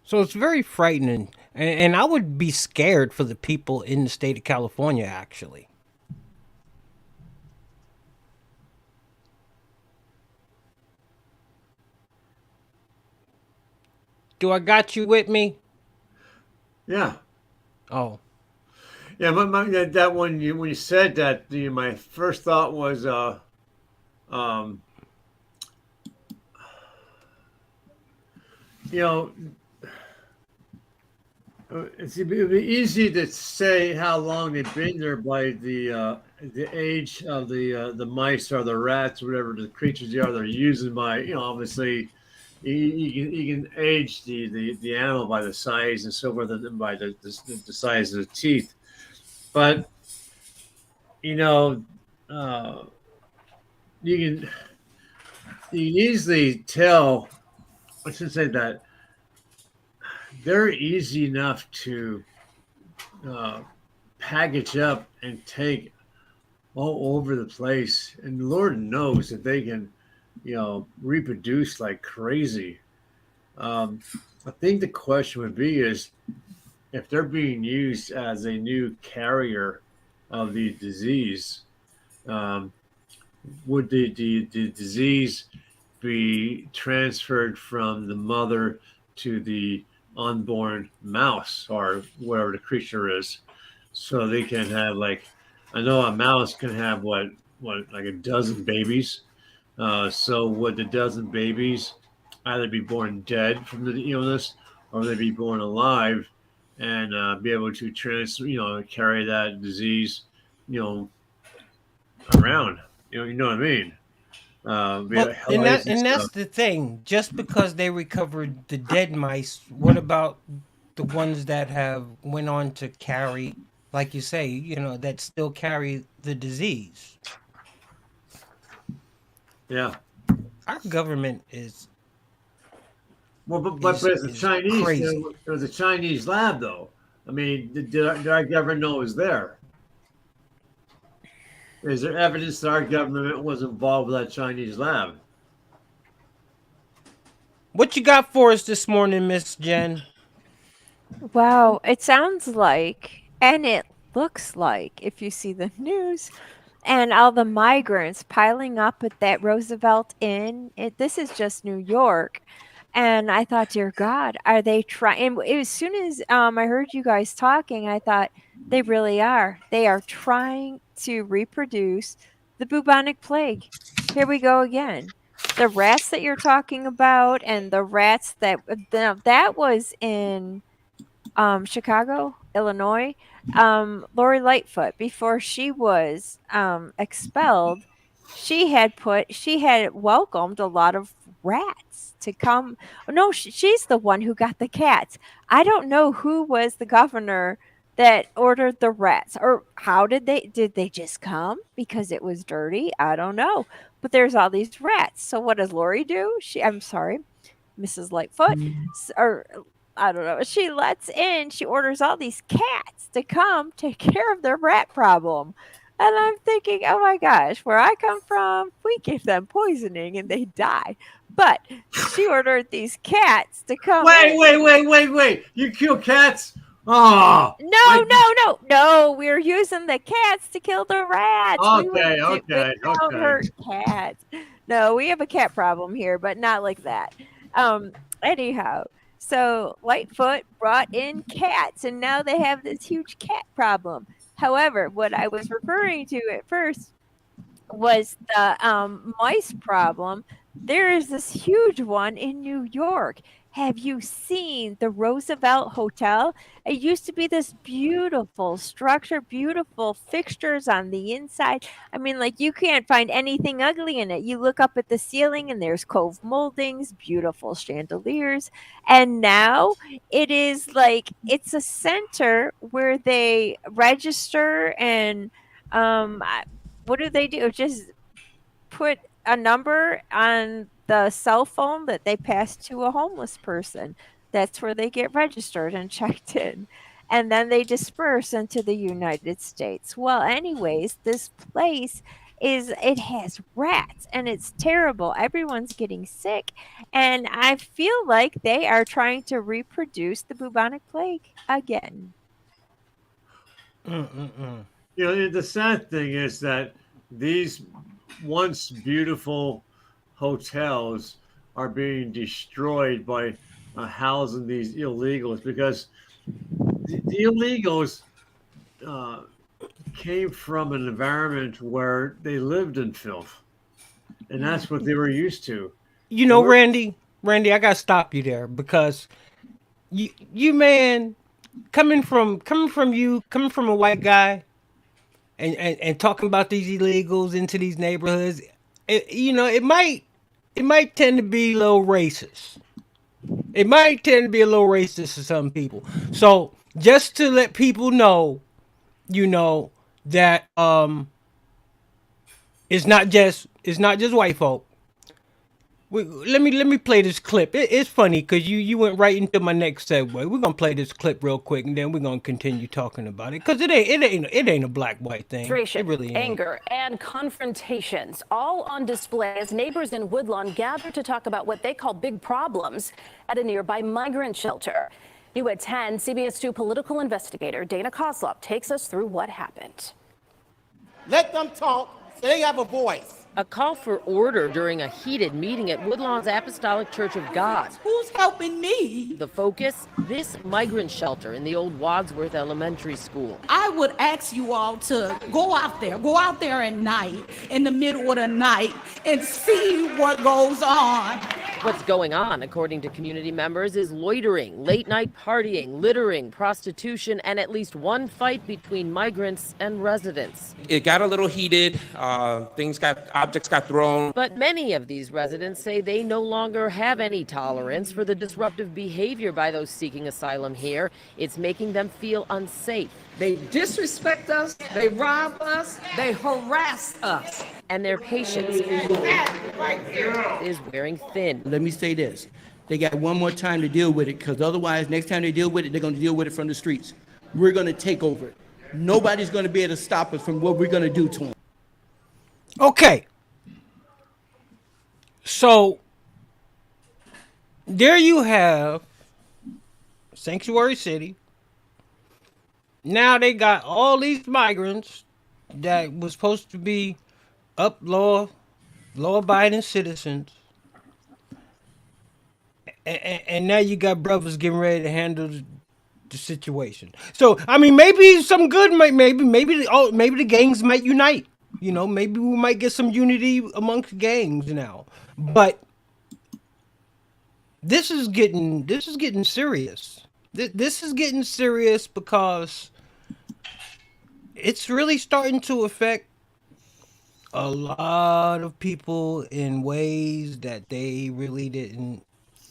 So it's very frightening. And I would be scared for the people in the state of California, actually. Do I got you with me? Yeah. Oh, Yeah, that one when you said that, my first thought was um you know it'd be easy to say how long they've been there by the age of the mice or the rats, whatever the creatures they are they're using by, obviously you can age the animal by the size and so forth, and by the size of the teeth. But you know, uh, you can you can easily tell. I should say that they're easy enough to uh, package up and take all over the place, and Lord knows that they can, reproduce like crazy. Um, I think the question would be is if they're being used as a new carrier of the disease, um, would the disease be transferred from the mother to the unborn mouse or whatever the creature is, so they can have like, I know a mouse can have what like a dozen babies. So would the dozen babies either be born dead from the illness, or they be born alive and be able to carry that disease, you know, around? You know what I mean? Be well, like and hives and that's stuff. the thing. Just because they recovered the dead mice, what about the ones that have went on to carry, like you say, that still carry the disease? Yeah. Our government is Well, but is it's a is Chinese. crazy. It was a Chinese lab, though. I mean, did our government know it was there? Is there evidence that our government was involved with that Chinese lab? What you got for us this morning, Miss Jen? Wow, it sounds like, and it looks like, if you see the news, and all the migrants piling up at that Roosevelt Inn. This is just New York. And I thought, dear God, are they trying? As soon as I heard you guys talking, I thought they really are. They are trying to reproduce the bubonic plague. Here we go again. The rats that you're talking about, and the rats that that was in Chicago, Illinois. Lori Lightfoot, before she was expelled, she had welcomed a lot of rats to come. Oh, no, she's the one who got the cats. I don't know who was the governor that ordered the rats, or how did they just come because it was dirty? I don't know. But there's all these rats. So what does Lori do? I'm sorry, Mrs. Lightfoot, or I don't know. She orders all these cats to come take care of their rat problem. And I'm thinking, oh my gosh, where I come from, we give them poisoning and they die. But she ordered these cats to come in. Wait. You kill cats? Oh, No. We're using the cats to kill the rats. We don't hurt cats. No, we have a cat problem here, but not like that. Anyhow, so Lightfoot brought in cats, and now they have this huge cat problem. However, what I was referring to at first was the mice problem. There is this huge one in New York. Have you seen the Roosevelt Hotel? It used to be this beautiful structure, beautiful fixtures on the inside. I mean, like you can't find anything ugly in it. You look up at the ceiling and there's cove moldings, beautiful chandeliers. And now it is like it's a center where they register and what do they do? Just put a number on the cell phone that they pass to a homeless person. That's where they get registered and checked in. And then they disperse into the United States. Well, anyways, this place it has rats and it's terrible. Everyone's getting sick. And I feel like they are trying to reproduce the bubonic plague again. The sad thing is that these once beautiful hotels are being destroyed by housing these illegals because the illegals came from an environment where they lived in filth, and that's what they were used to. You know, Randy, I gotta stop you there because you man, coming from a white guy and talking about these illegals into these neighborhoods, it might tend to be a little racist. It might tend to be a little racist to some people. So just to let people know, that it's not just white folk. Let me play this clip. It's funny because you went right into my next segue. We're gonna play this clip real quick, and then we're gonna continue talking about it because it ain't a black white thing. It really ain't. Anger and confrontations all on display as neighbors in Woodlawn gather to talk about what they call big problems at a nearby migrant shelter. New at 10, CBS 2 political investigator Dana Kozlov takes us through what happened. Let them talk so they have a voice. A call for order during a heated meeting at Woodlawn's Apostolic Church of God. Who's helping me? The focus, this migrant shelter in the old Wadsworth Elementary School. I would ask you all to go out there at night, in the middle of the night, and see what goes on. What's going on, according to community members, is loitering, late-night partying, littering, prostitution, and at least one fight between migrants and residents. It got a little heated. Objects got thrown. But many of these residents say they no longer have any tolerance for the disruptive behavior by those seeking asylum here. It's making them feel unsafe. They disrespect us, they rob us, they harass us. And their patience is wearing thin. Let me say this. They got one more time to deal with it because otherwise, next time they deal with it, they're going to deal with it from the streets. We're going to take over it. Nobody's going to be able to stop us from what we're going to do to them. Okay. So, there you have Sanctuary City. Now they got all these migrants that was supposed to be law-abiding citizens. and now you got brothers getting ready to handle the situation. So I mean, maybe some good might maybe the gangs might unite. You know, maybe we might get some unity amongst gangs now. But this is getting serious. This is getting serious because it's really starting to affect a lot of people in ways that they really didn't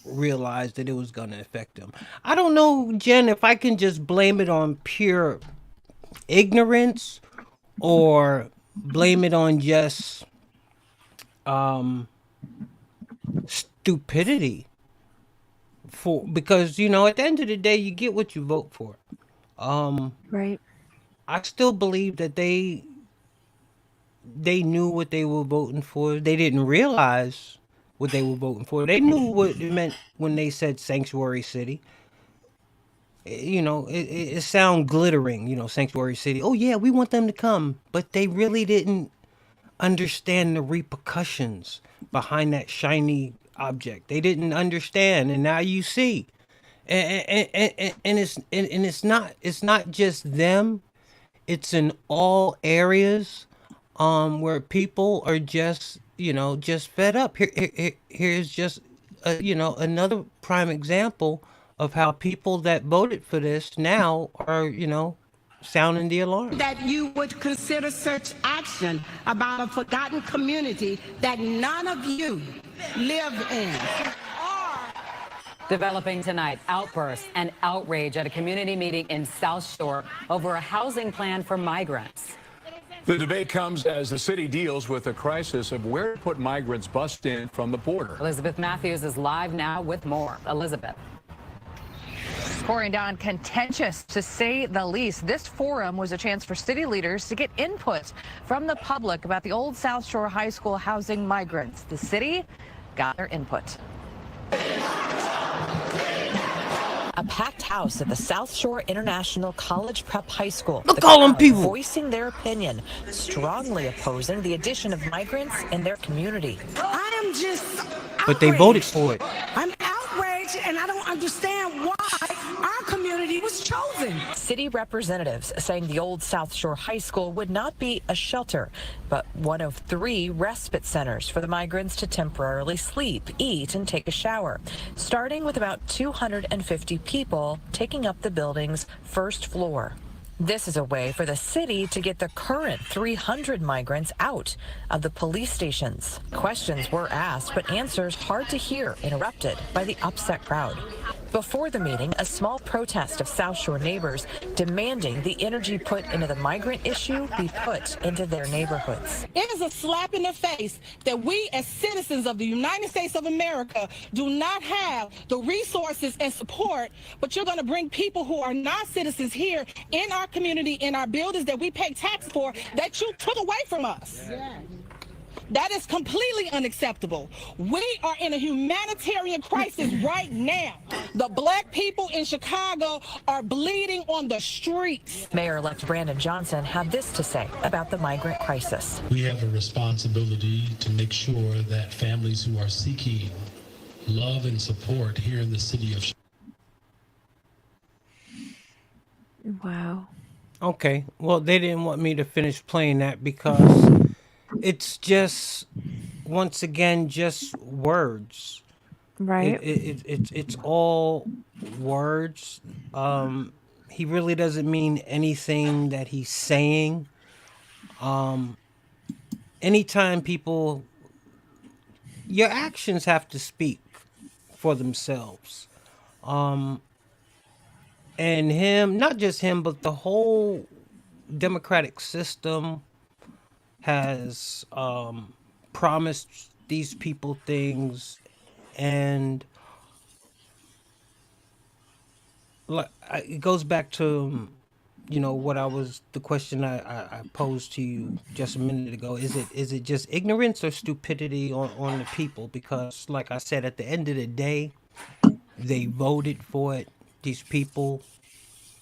realize that it was going to affect them. I don't know, Jen, if I can just blame it on pure ignorance or blame it on just stupidity, because at the end of the day you get what you vote for. Right. I still believe that they knew what they were voting for. They didn't realize what they were voting for. They knew what it meant when they said sanctuary city. It sound glittering, sanctuary city. Oh yeah, we want them to come, but they really didn't understand the repercussions behind that shiny object. They didn't understand, and now you see. And it's not just them. It's in all areas where people are just fed up. Here's just another prime example of how people that voted for this now are sounding the alarm. That you would consider such action about a forgotten community that none of you live in. Developing tonight, outbursts and outrage at a community meeting in South Shore over a housing plan for migrants. The debate comes as the city deals with a crisis of where to put migrants bussed in from the border. Elizabeth Matthews is live now with more. Elizabeth. Pouring down contentious, to say the least. This forum was a chance for city leaders to get input from the public about the old South Shore High School housing migrants. The city got their input. A packed house at the South Shore International College Prep High School. Look, all them people voicing their opinion, strongly opposing the addition of migrants in their community. I am just but they voted for it. I'm outraged, and I don't understand why our community was chosen. City representatives saying the old South Shore High School would not be a shelter, but one of 3 respite centers for the migrants to temporarily sleep, eat, and take a shower, starting with about 250 people taking up the building's first floor. This is a way for the city to get the current 300 migrants out of the police stations. Questions were asked, but answers hard to hear, interrupted by the upset crowd. Before the meeting, a small protest of South Shore neighbors demanding the energy put into the migrant issue be put into their neighborhoods. It is a slap in the face that we as citizens of the United States of America do not have the resources and support, but you're going to bring people who are not citizens here in our community, in our buildings that we pay tax for, that you took away from us. Yeah. That is completely unacceptable. We are in a humanitarian crisis right now. The black people in Chicago are bleeding on the streets. Mayor-elect Brandon Johnson had this to say about the migrant crisis. We have a responsibility to make sure that families who are seeking love and support here in the city of Chicago. Wow. Okay. Well, they didn't want me to finish playing that because it's just, once again, just words. Right. It's all words. He really doesn't mean anything that he's saying. Anytime people, your actions have to speak for themselves. And him, not just him, but the whole democratic system has promised these people things, and it goes back to the question I posed to you just a minute ago. Is it just ignorance or stupidity on the people? Because like I said, at the end of the day, they voted for it. These people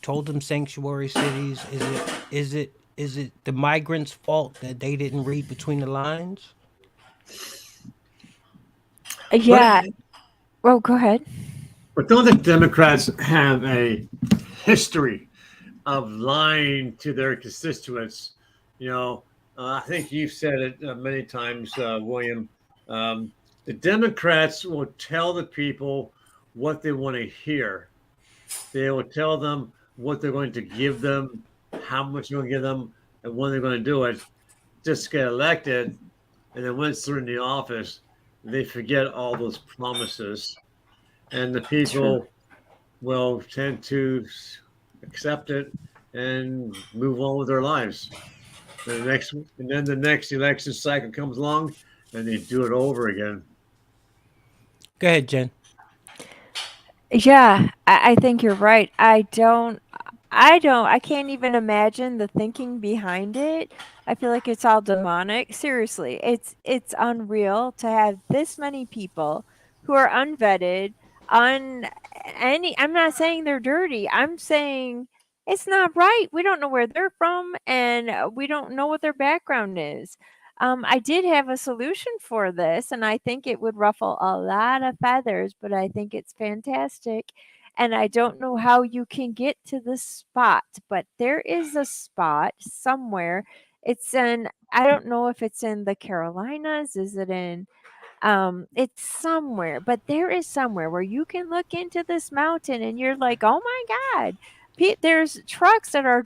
told them sanctuary cities. Is it the migrants' fault that they didn't read between the lines? Yeah. Oh, go ahead. But don't the Democrats have a history of lying to their constituents? You know, I think you've said it many times, William. Um, the Democrats will tell the people what they want to hear. They will tell them what they're going to give them, how much they're going to give them, and when they're going to do it. Just get elected, and then once they're in the office, they forget all those promises, and the True. people will tend to accept it and move on with their lives. And then the next election cycle comes along, and they do it over again. Go ahead, Jen. Yeah, I think you're right. I can't even imagine the thinking behind it. I feel like it's all demonic. Seriously, it's unreal to have this many people who are unvetted, on any. I'm not saying they're dirty. I'm saying it's not right. We don't know where they're from, and we don't know what their background is. I did have a solution for this, and I think it would ruffle a lot of feathers, but I think it's fantastic. And I don't know how you can get to this spot, but there is a spot somewhere. I don't know if it's in the Carolinas. Is it in it's somewhere, but there is somewhere where you can look into this mountain and you're like, "Oh my god." There's trucks that are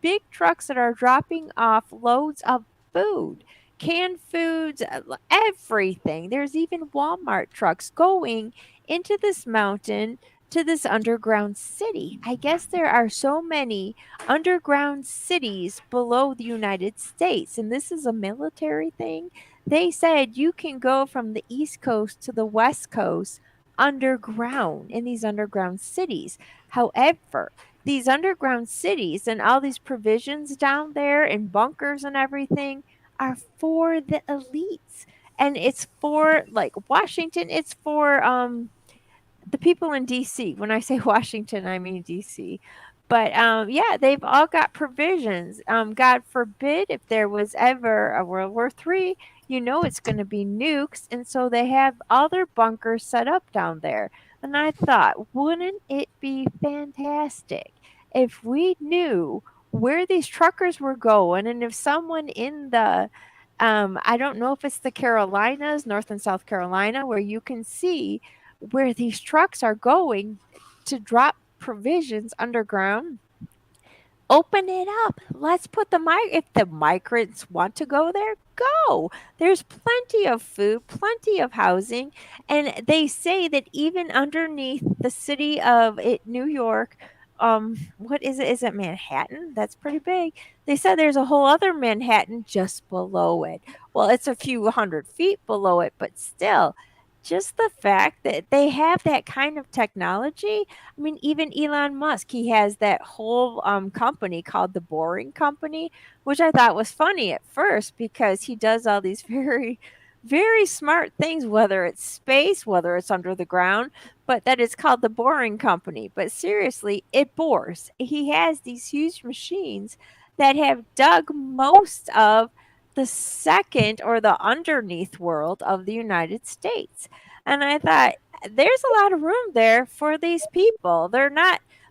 big trucks that are dropping off loads of food, canned foods, everything. There's even Walmart trucks going into this mountain to this underground city. I guess there are so many underground cities below the United States, and this is a military thing. They said you can go from the East Coast to the West Coast underground in these underground cities. However, these underground cities and all these provisions down there and bunkers and everything are for the elites. And it's for like Washington, it's for the people in DC. When I say Washington, I mean DC. But yeah, they've all got provisions. God forbid if there was ever a World War III, you know it's going to be nukes, and so they have all their bunkers set up down there. And I thought, wouldn't it be fantastic if we knew where these truckers were going, and if someone in the I don't know if it's the Carolinas, North and South Carolina, where you can see where these trucks are going to drop provisions underground. Open it up. Let's put if the migrants want to go there, go. There's plenty of food, plenty of housing, and they say that even underneath the city of New York, what is it? Is it Manhattan? That's pretty big. They said there's a whole other Manhattan just below it. Well, it's a few hundred feet below it, but still, just the fact that they have that kind of technology. I mean, even Elon Musk, he has that whole company called the Boring Company, which I thought was funny at first because he does all these very, very smart things, whether it's space, whether it's under the ground, but that it's called the Boring Company. But seriously, it bores. He has these huge machines that have dug most of the second or the underneath world of the United States. And I thought, there's a lot of room there for these people. They're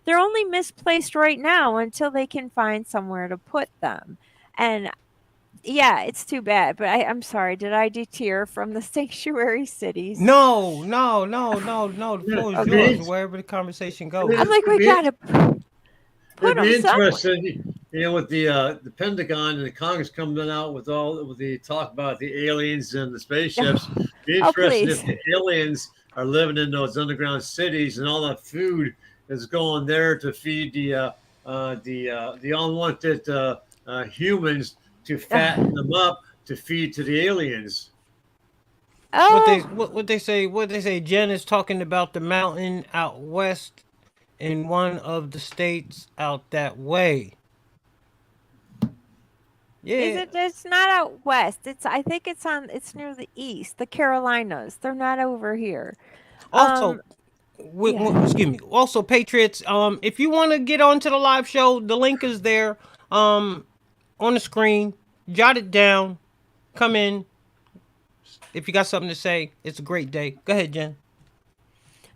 only misplaced right now until they can find somewhere to put them. And yeah, it's too bad, but I'm sorry. Did I deter from the sanctuary cities? No, no, no, no, no. The Yeah, floor is it'd yours. be, Wherever the conversation goes. I'm like, it'd we be, gotta put it'd them be somewhere. interesting, with the Pentagon and the Congress coming out with the talk about the aliens and the spaceships. Be Oh, interesting please. if the aliens are living in those underground cities and all that food is going there to feed the unwanted humans to fatten them up to feed to the aliens. Oh, What they say? Jen is talking about the mountain out west in one of the states out that way. is Yeah. it? It's not out west. I think it's near the east, the Carolinas. They're not over here. Also, Um, yeah. excuse me. Also, Patriots. If you want to get onto the live show, the link is there. On the screen. Jot it down. Come in. If you got something to say, it's a great day. Go ahead, Jen.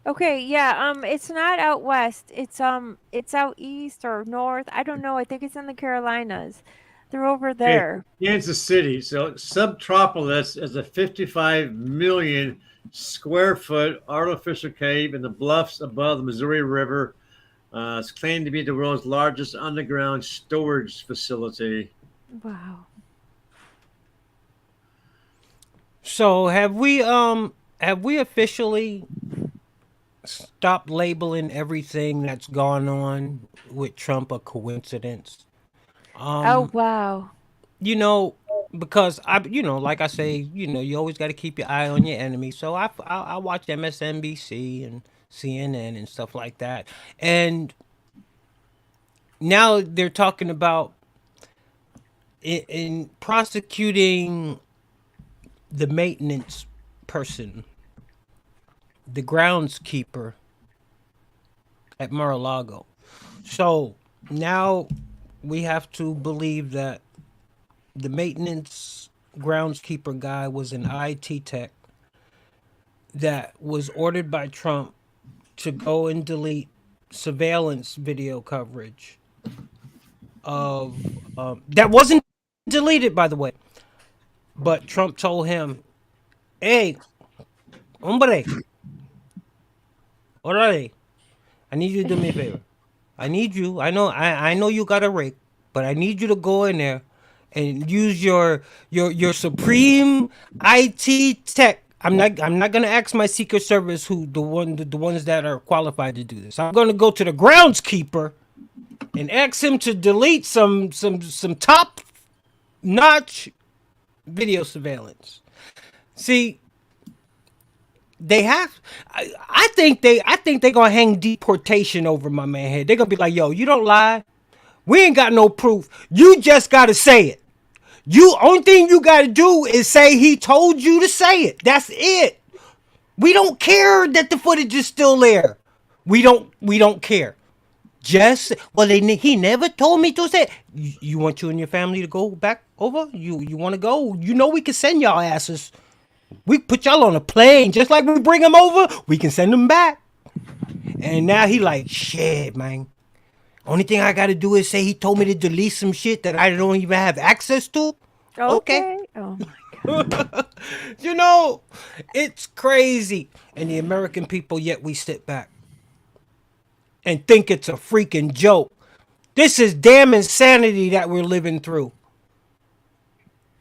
Okay, yeah, it's not out west. It's out east or north. I don't know. I think it's in the Carolinas. They're over Okay, there. Kansas City. So Subtropolis is a 55 million square foot artificial cave in the bluffs above the Missouri River. It's claimed to be the world's largest underground storage facility. Wow. So have we officially stopped labeling everything that's gone on with Trump a coincidence? Oh, Um, wow. you know, because like I say, you always got to keep your eye on your enemy. So I watch MSNBC and CNN and stuff like that, and now they're talking about in prosecuting the maintenance person, the groundskeeper at Mar-a-Lago. So now we have to believe that the maintenance groundskeeper guy was an IT tech that was ordered by Trump to go and delete surveillance video coverage of that wasn't deleted, by the way. But Trump told him, "Hey, hombre, orale, I need you to do me a favor. I need you. I know you got a rake, but I need you to go in there and use your supreme IT tech. I'm not gonna ask my Secret Service who the ones that are qualified to do this. I'm gonna go to the groundskeeper and ask him to delete some top notch video surveillance. See, they have. I think they gonna hang deportation over my man head. They're gonna be like, "Yo, you don't lie. We ain't got no proof. You just gotta say it. You only thing you gotta do is say he told you to say it. That's it. We don't care that the footage is still there. We don't care. Just he never told me to say it. You want you and your family to go back over? You want to go? You know we can send y'all asses. We put y'all on a plane just like we bring them over. We can send them back." And now he like, "Shit, man. Only thing I gotta do is say he told me to delete some shit that I don't even have access to." Okay. Okay. Oh my God. It's crazy. And the American people, yet we sit back and think it's a freaking joke. This is damn insanity that we're living through.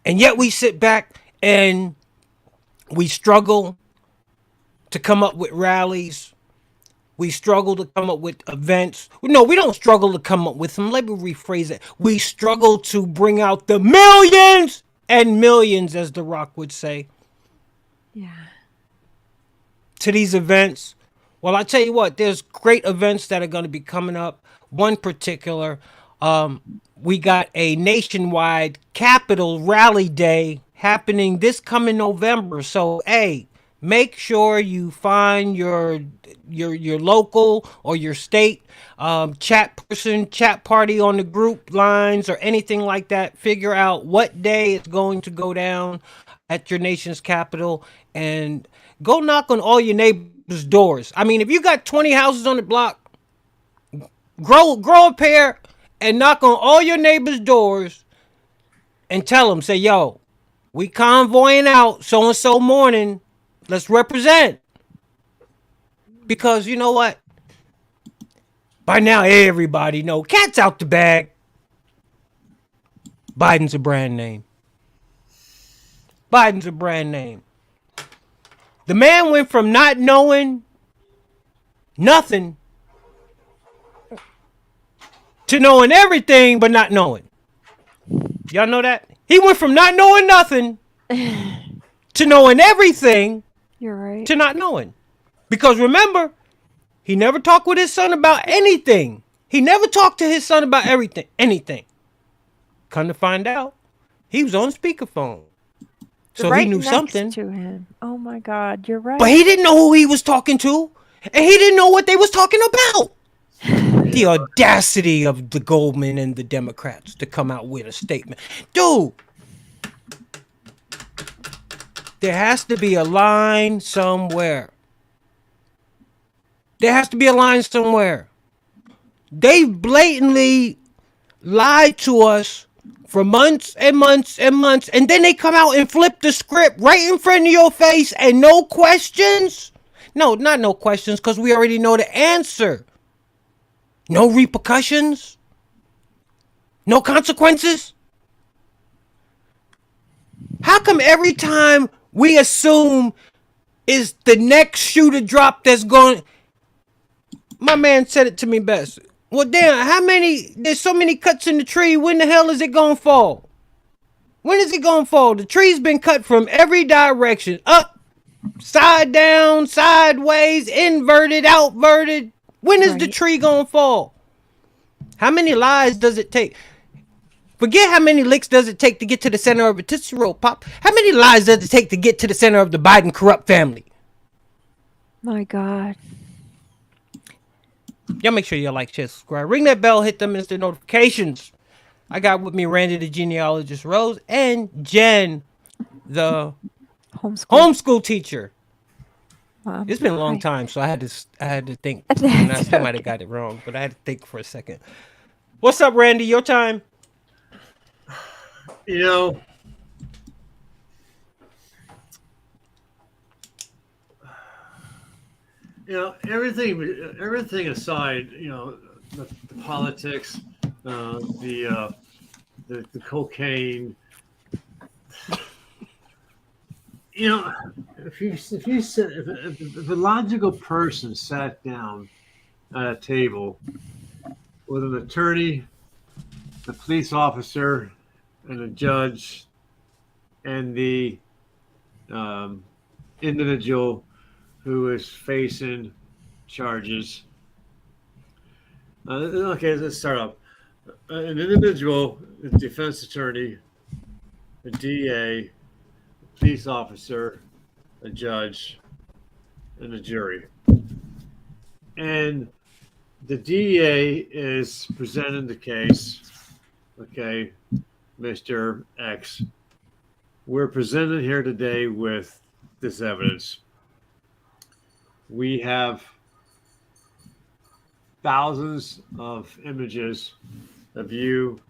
And yet we sit back and we struggle to come up with rallies. We struggle to come up with events. No, we don't struggle to come up with them. Let me rephrase it. We struggle to bring out the millions and millions, as The Rock would say, Yeah. to these events. Well, I tell you what, there's great events that are going to be coming up. One particular, we got a nationwide Capitol Rally Day happening this coming November. So, hey, make sure you find your local or your state chat person, chat party on the group lines or anything like that. Figure out what day it's going to go down at your nation's capital and go knock on all your neighbors' doors. I mean, if you got 20 houses on the block, grow a pair and knock on all your neighbors' doors and tell them, say, "Yo, we convoying out so and so morning. Let's represent." Because you know what? By now everybody know cat's out the bag. Biden's a brand name. Biden's a brand name. The man went from not knowing nothing to knowing everything but not knowing. Y'all know that? He went from not knowing nothing to knowing everything You're right. to not knowing. Because remember, he never talked with his son about anything. He never talked to his son about anything. Come to find out, he was on speakerphone. So right he knew next something. to him. Oh my God, you're right. But he didn't know who he was talking to. And he didn't know what they was talking about. The audacity of the Goldman and the Democrats to come out with a statement. Dude, there has to be a line somewhere. There has to be a line somewhere. They blatantly lied to us for months and months and months, and then they come out and flip the script right in front of your face and no questions? No, not no questions, because we already know the answer. No repercussions? No consequences? How come every time we assume is the next shoe to drop that's going... My man said it to me best. Well, damn, there's so many cuts in the tree, when the hell is it gonna fall? When is it gonna fall? The tree's been cut from every direction. Up, side down, sideways, inverted, outverted. When is the tree gonna fall? How many lies does it take? Forget how many licks does it take to get to the center of a Tootsie Roll Pop. How many lies does it take to get to the center of the Biden corrupt family? My God. Y'all make sure you like, share, subscribe. Ring that bell, hit them instant notifications. I got with me Randy, the genealogist, Rose, and Jen, the homeschool teacher. It's been a long time, so I had to think. And I still might have got it wrong, but I had to think for a second. What's up, Randy? Your time. You know, everything aside, the politics, the cocaine. If a logical person sat down at a table with an attorney, a police officer, and a judge, and the individual who is facing charges. Okay, let's start up. An individual, a defense attorney, a DA, a police officer, a judge, and a jury. And the DA is presenting the case. Okay, Mr. X, we're presented here today with this evidence. We have thousands of images of you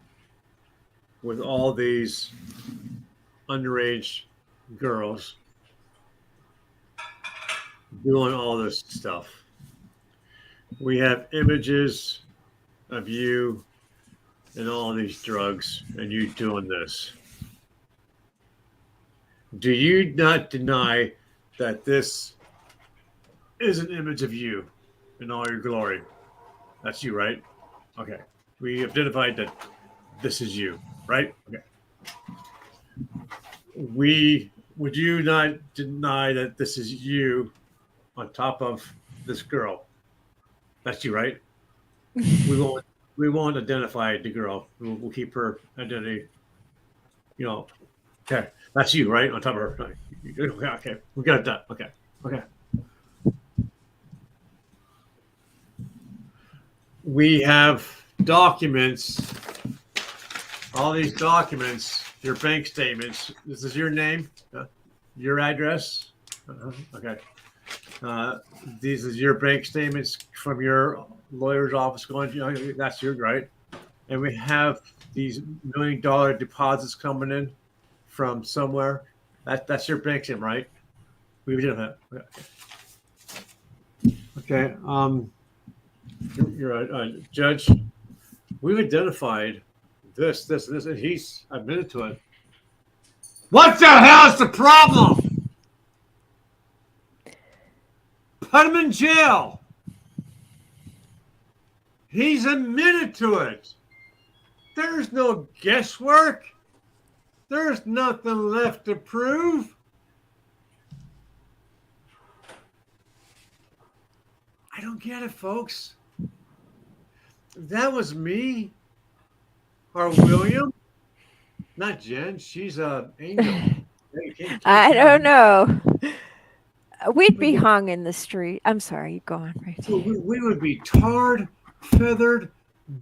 with all these underage girls doing all this stuff. We have images of you and all these drugs and you doing this. Do you not deny that this is an image of you in all your glory? That's you, right? Okay. We identified that this is you, right? Okay. Would you not deny that this is you on top of this girl? That's you, right? We won't identify the girl. We'll keep her identity. Okay. That's you, right? On top of her. Okay. We got that. Okay. We have documents. All these documents, your bank statements. This is your name, your address. Okay. These is your bank statements from your lawyer's office going, that's your, right? And we have these $1 million deposits coming in from somewhere. That's your bank statement, right? We did that. Okay. You're a judge. We've identified this, and he's admitted to it. What the hell is the problem? Put him in jail. He's admitted to it. There's no guesswork. There's nothing left to prove. I don't get it, folks. That was me or William, not Jen. She's an angel. I don't know. We'd be hung in the street. I'm sorry, go on. Right. We would be tarred, feathered,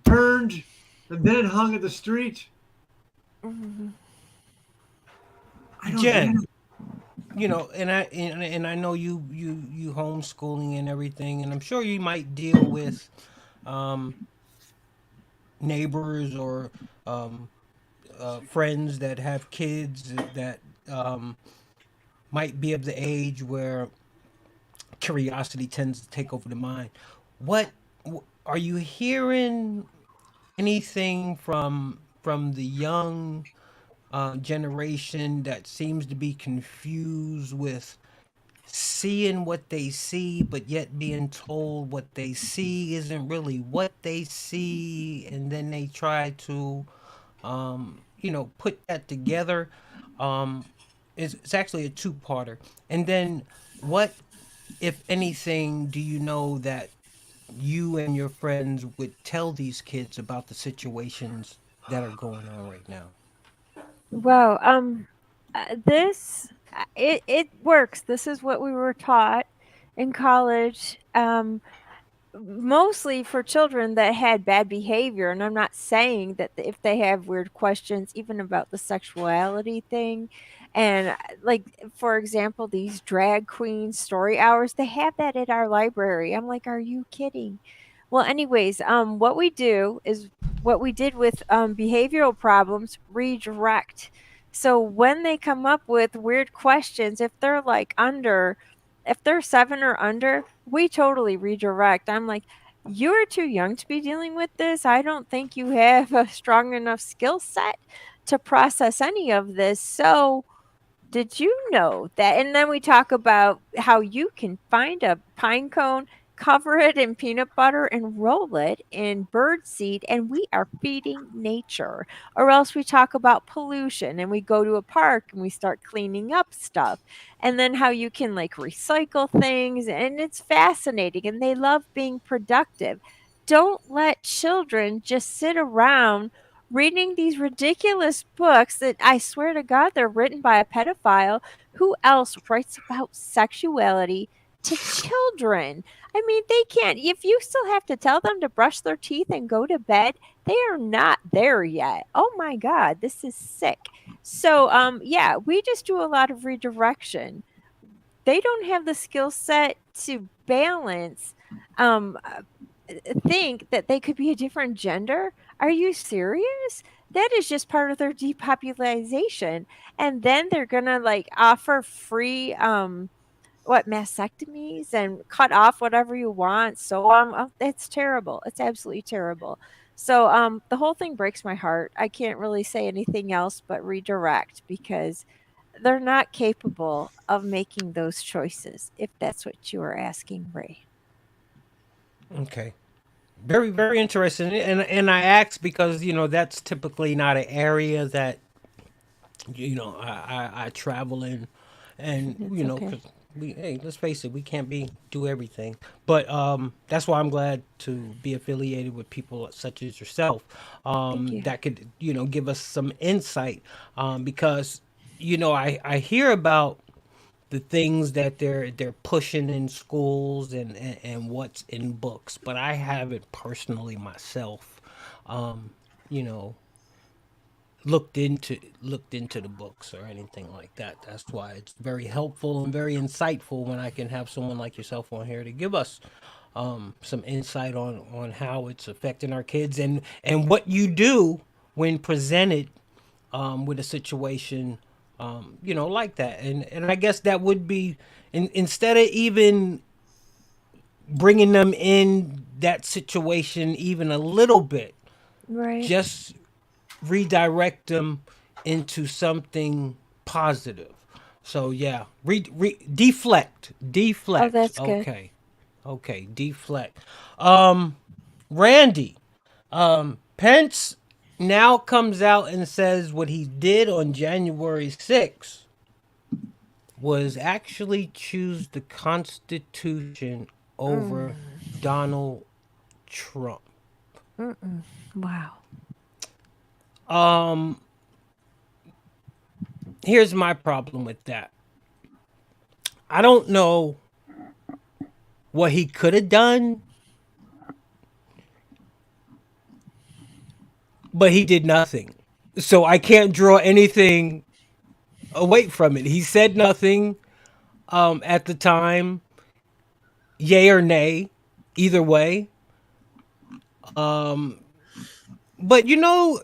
burned, and then hung in the street. Jen, and I know you homeschooling and everything, and I'm sure you might deal with um, neighbors or um, friends that have kids that um, might be of the age where curiosity tends to take over the mind. What are you hearing anything from the young generation that seems to be confused with seeing what they see, but yet being told what they see isn't really what they see, and then they try to, put that together? Um, it's actually a two-parter. And then, what, if anything, do you know that you and your friends would tell these kids about the situations that are going on right now? Well, this it works. This is what we were taught in college. Mostly for children that had bad behavior, and I'm not saying that if they have weird questions even about the sexuality thing, and like for example these drag queen story hours, they have that at our library. I'm like, are you kidding? Well, anyways, what we do is what we did with behavioral problems: redirect. So when they come up with weird questions, if they're like under, if they're 7 or under, we totally redirect. I'm like, "You're too young to be dealing with this. I don't think you have a strong enough skill set to process any of this. So, did you know that?" And then we talk about how you can find a pine cone, cover it in peanut butter, and roll it in bird seed, and we are feeding nature. Or else we talk about pollution and we go to a park and we start cleaning up stuff. And then how you can like recycle things, and it's fascinating, and they love being productive. Don't let children just sit around reading these ridiculous books that I swear to God they're written by a pedophile. Who else writes about sexuality to children? I mean, they can't. If you still have to tell them to brush their teeth and go to bed, they are not there yet. Oh my God, this is sick. So, yeah, we just do a lot of redirection. They don't have the skill set to balance think that they could be a different gender? Are you serious? That is just part of their depopulation. And then they're gonna like offer free what mastectomies and cut off whatever you want. So it's terrible. It's absolutely terrible. So the whole thing breaks my heart. I can't really say anything else but redirect, because they're not capable of making those choices, if that's what you are asking, Ray. Okay. Very, very interesting. And I ask because, that's typically not an area that, I travel in. And, It's okay. 'cause hey, let's face it, we can't do everything. But that's why I'm glad to be affiliated with people such as yourself, Thank you. that could, give us some insight. Because, I hear about the things that they're pushing in schools and what's in books, but I haven't personally myself, um, you know, looked into the books or anything like that. That's why it's very helpful and very insightful when I can have someone like yourself on here to give us some insight on how it's affecting our kids and what you do when presented with a situation, like that. And I guess that would be instead of even bringing them in that situation even a little bit, Right. just redirect them into something positive. So yeah, deflect, Oh, deflect. that's good. Okay, okay, deflect. Randy, Pence now comes out and says what he did on January 6th was actually choose the Constitution over Donald Trump. Mm-mm. Wow. Um, Here's my problem with that. I don't know what he could have done, but he did nothing. So I can't draw anything away from it. He said nothing. at the time, yay or nay, either way. But you know,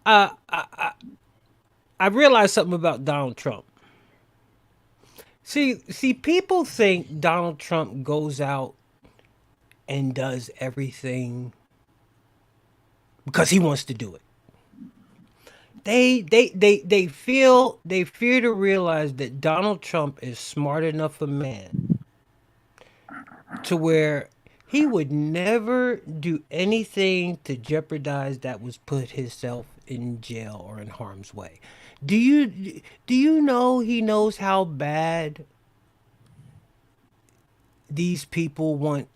I realized something about Donald Trump. See, people think Donald Trump goes out and does everything because he wants to do it. They fear to realize that Donald Trump is smart enough a man to where he would never do anything to jeopardize that was put himself in jail or in harm's way. Do you know he knows how bad these people want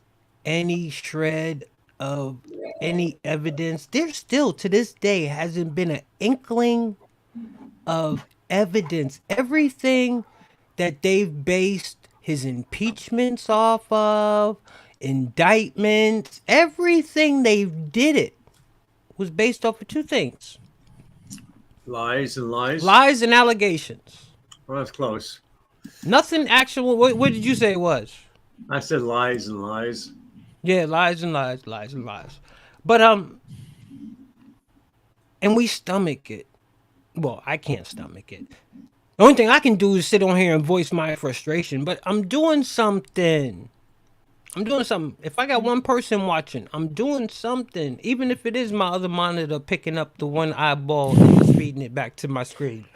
any shred of any evidence? There still to this day hasn't been an inkling of evidence. Everything that they've based his impeachments off of, indictments, everything they did it was based off of two things: Lies and lies. lies and allegations. Well, that's close. Nothing actual. What did you say it was? I said lies and lies. Yeah, lies and lies, lies and lies. But and we stomach it. Well, I can't stomach it. The only thing I can do is sit on here and voice my frustration. But I'm doing something. If I got one person watching, I'm doing something. Even if it is my other monitor picking up the one eyeball and feeding it back to my screen.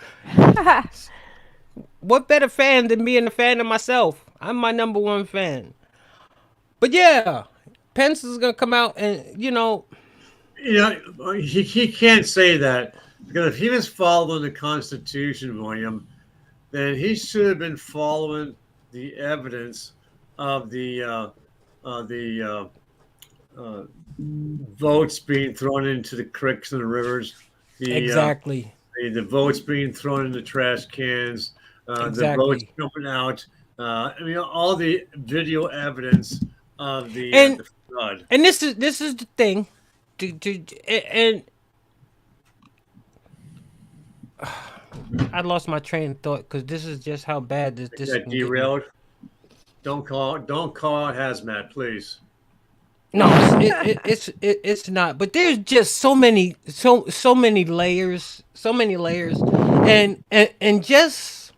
What better fan than being a fan of myself? I'm my number one fan. But yeah, Pence is gonna come out and he can't say that, because if he was following the Constitution, William, then he should have been following the evidence of the votes being thrown into the creeks and the rivers. Exactly. The votes being thrown in the trash cans. The votes coming out. All the video evidence of the flood. And this is the thing. And I lost my train of thought because this is just how bad this Got derailed. Don't call it hazmat, please. No, it's not. But there's just so many layers, and just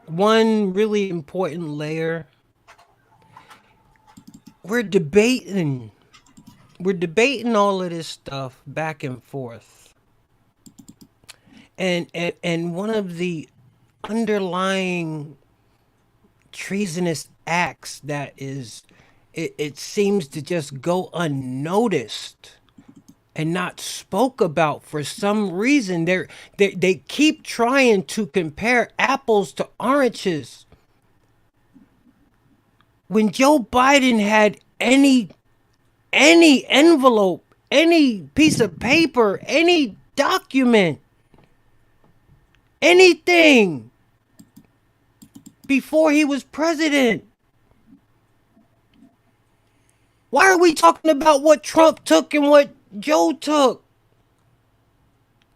one really important layer. We're debating all of this stuff back and forth, and one of the underlying treasonous acts that is it seems to just go unnoticed and not spoke about for some reason. They keep trying to compare apples to oranges. When Joe Biden had any envelope, any piece of paper, any document, anything before he was president, why are we talking about what Trump took and what Joe took?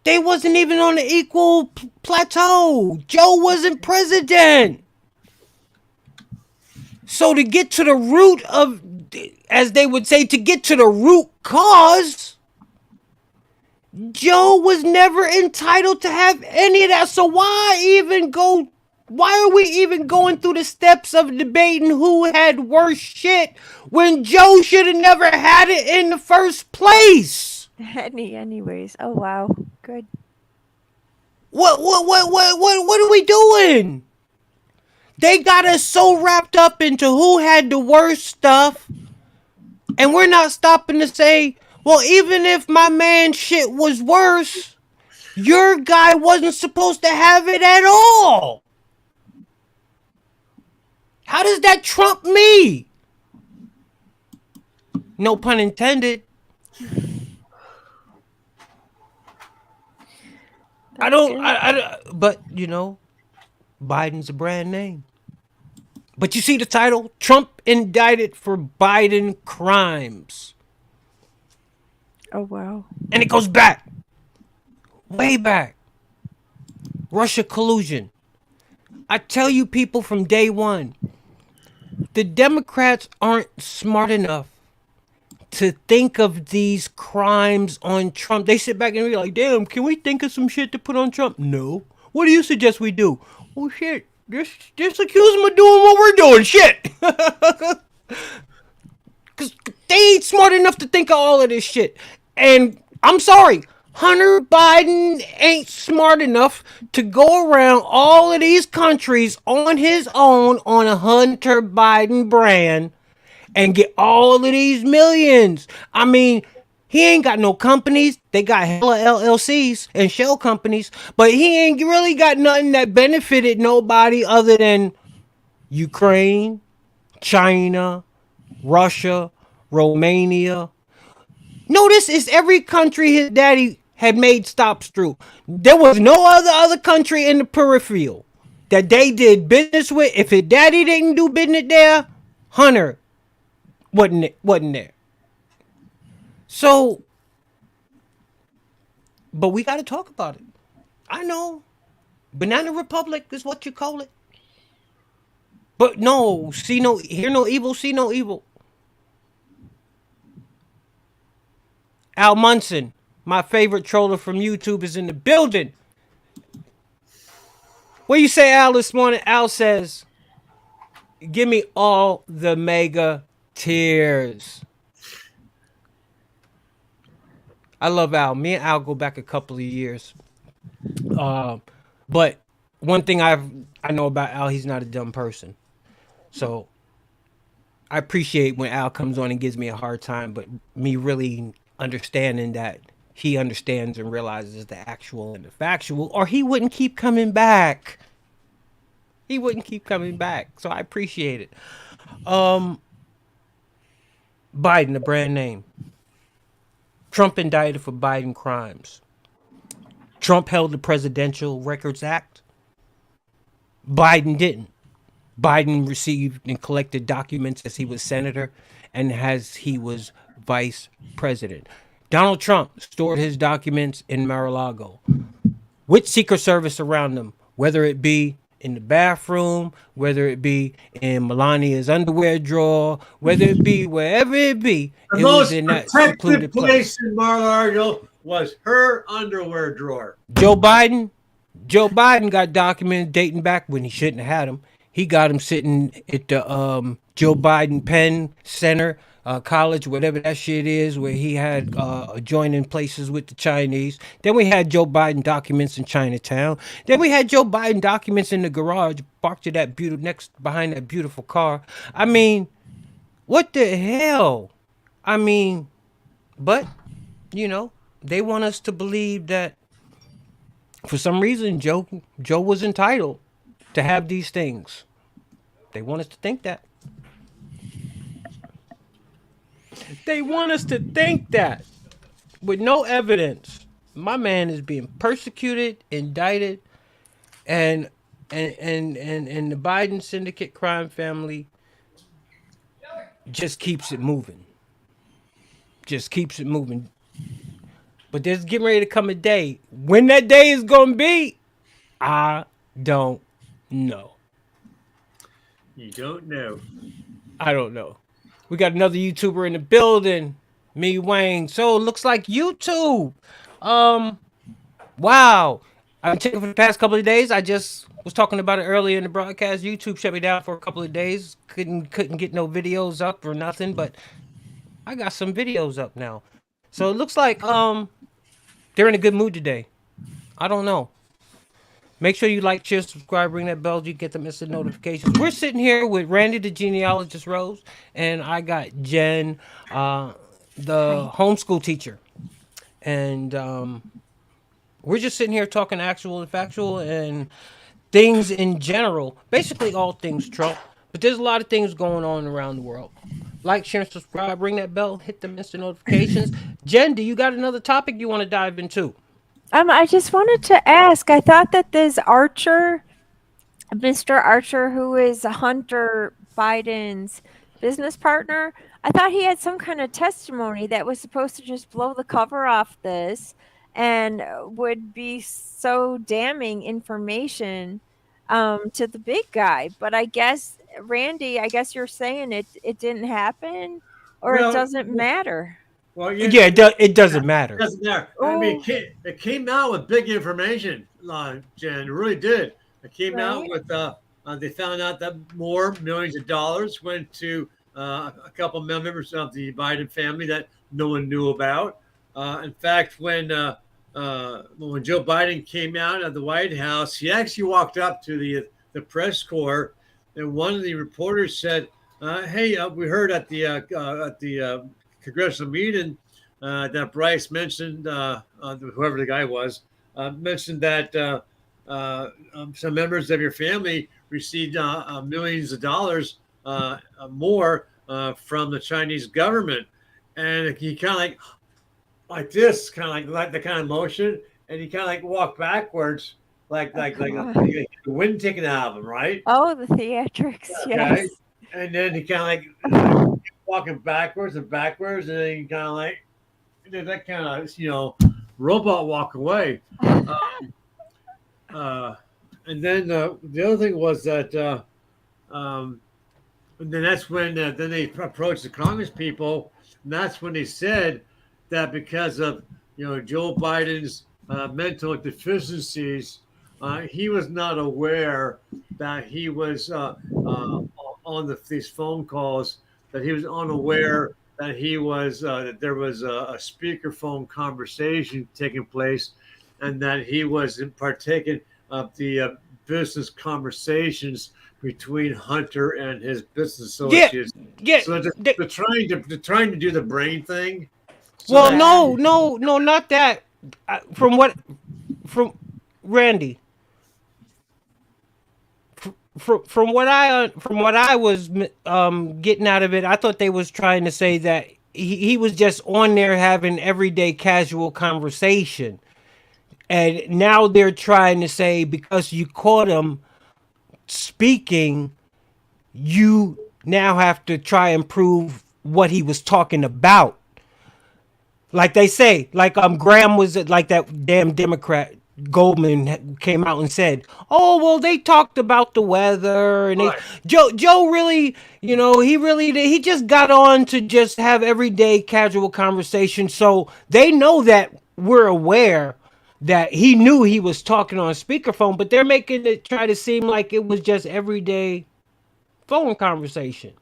They wasn't even on an equal plateau. Joe wasn't president. So to get to the root of, as they would say, to get to the root cause, Joe was never entitled to have any of that. So why are we even going through the steps of debating who had worse shit when Joe should have never had it in the first place? Anyways. Oh wow. Good. What are we doing? They got us so wrapped up into who had the worst stuff, and we're not stopping to say, well, even if my man's shit was worse, your guy wasn't supposed to have it at all. How does that trump me? No pun intended. But Biden's a brand name. But you see the title? Trump indicted for Biden crimes. Oh, wow. And it goes back. Way back. Russia collusion. I tell you people from day one, the Democrats aren't smart enough to think of these crimes on Trump. They sit back and be like, damn, can we think of some shit to put on Trump? No. What do you suggest we do? Oh shit, just accuse him of doing what we're doing. Shit. Cause they ain't smart enough to think of all of this shit. And I'm sorry, Hunter Biden ain't smart enough to go around all of these countries on his own on a Hunter Biden brand and get all of these millions. I mean, he ain't got no companies. They got hella LLCs and shell companies, but he ain't really got nothing that benefited nobody other than Ukraine, China, Russia, Romania. Notice it's every country his daddy had made stops through. There was no other country in the peripheral that they did business with. If his daddy didn't do business there, Hunter wasn't there. So, but we got to talk about it. I know, Banana Republic is what you call it. But no, hear no evil, see no evil. Al Munson, my favorite troller from YouTube, is in the building. What you say, Al, this morning? Al says, give me all the mega tears. I love Al. Me and Al go back a couple of years. But one thing I know about Al, he's not a dumb person. So I appreciate when Al comes on and gives me a hard time, but me really understanding that he understands and realizes the actual and the factual, or he wouldn't keep coming back. He wouldn't keep coming back. So I appreciate it. Biden, the brand name. Trump indicted for Biden crimes. Trump held the Presidential Records Act. Biden didn't. Biden received and collected documents as he was senator and as he was vice president. Donald Trump stored his documents in Mar-a-Lago with Secret Service around them, whether it be in the bathroom, whether it be in Melania's underwear drawer, whether it be wherever it be, the it most was in that protected secluded place. in Mar-a-Lago was her underwear drawer. Joe Biden got documents dating back when he shouldn't have had them. He got him sitting at the Joe Biden Penn Center, college, whatever that shit is, where he had adjoining places with the Chinese. Then we had Joe Biden documents in Chinatown. Then we had Joe Biden documents in the garage, parked to that behind that beautiful car. I mean, what the hell? I mean, but they want us to believe that for some reason Joe was entitled to have these things. They want us to think that. They want us to think that with no evidence. My man is being persecuted, indicted, and the Biden syndicate crime family just keeps it moving. Just keeps it moving. But there's getting ready to come a day. When that day is gonna be, I don't know. You don't know. I don't know. We got another YouTuber in the building, Me Wayne. So it looks like YouTube. Wow. I've been checking for the past couple of days. I just was talking about it earlier in the broadcast. YouTube shut me down for a couple of days. Couldn't get no videos up or nothing, but I got some videos up now. So it looks like they're in a good mood today. I don't know. Make sure you like, share, subscribe, ring that bell so you get the instant notifications. We're sitting here with Randy, the genealogist Rose, and I got Jen, the homeschool teacher. And we're just sitting here talking actual and factual and things in general. Basically all things Trump. But there's a lot of things going on around the world. Like, share, subscribe, ring that bell, hit the instant notifications. Jen, do you got another topic you want to dive into? I just wanted to ask, I thought that this Archer, Mr. Archer, who is Hunter Biden's business partner, I thought he had some kind of testimony that was supposed to just blow the cover off this and would be so damning information to the big guy. But I guess, Randy, I guess you're saying it didn't happen, or it Well, doesn't matter. well, Yeah, it doesn't matter. doesn't matter. I mean, Oh, it came out with big information, Jen. It really did. It came out right. with they found out that more millions of dollars went to a couple members of the Biden family that no one knew about. In fact, when Joe Biden came out of the White House, he actually walked up to the press corps, and one of the reporters said, "Hey, we heard at the congressional meeting that Bryce mentioned, whoever the guy was, mentioned that some members of your family received millions of dollars more from the Chinese government." And he kind of like this, kind of like the kind of motion, and he kind of like walked backwards, Oh, like come on. the wind taken out of him, right? Oh, the theatrics. Okay, Yes. and then he kind of walking backwards and backwards, and then he kind of like did that kind of robot walk away. And then the other thing was that and then that's when then they approached the Congress people, and that's when they said that because of Joe Biden's mental deficiencies, he was not aware that he was on these phone calls, that he was unaware that he was that there was a speakerphone conversation taking place, and that he was partaking of the business conversations between Hunter and his business Yeah, associates. yeah. So they're trying to do the brain thing. So Well, that no, not that. From Randy, from what I was getting out of it, I thought they was trying to say that he was just on there having everyday casual conversation, and now they're trying to say because you caught him speaking, you now have to try and prove what he was talking about. Like they say, like Graham was like that damn Democrat Goldman came out and said, "Oh well, they talked about the weather and right. Joe really, he just got on to just have everyday casual conversation." So they know that we're aware that he knew he was talking on speakerphone, but they're making it try to seem like it was just everyday phone conversation.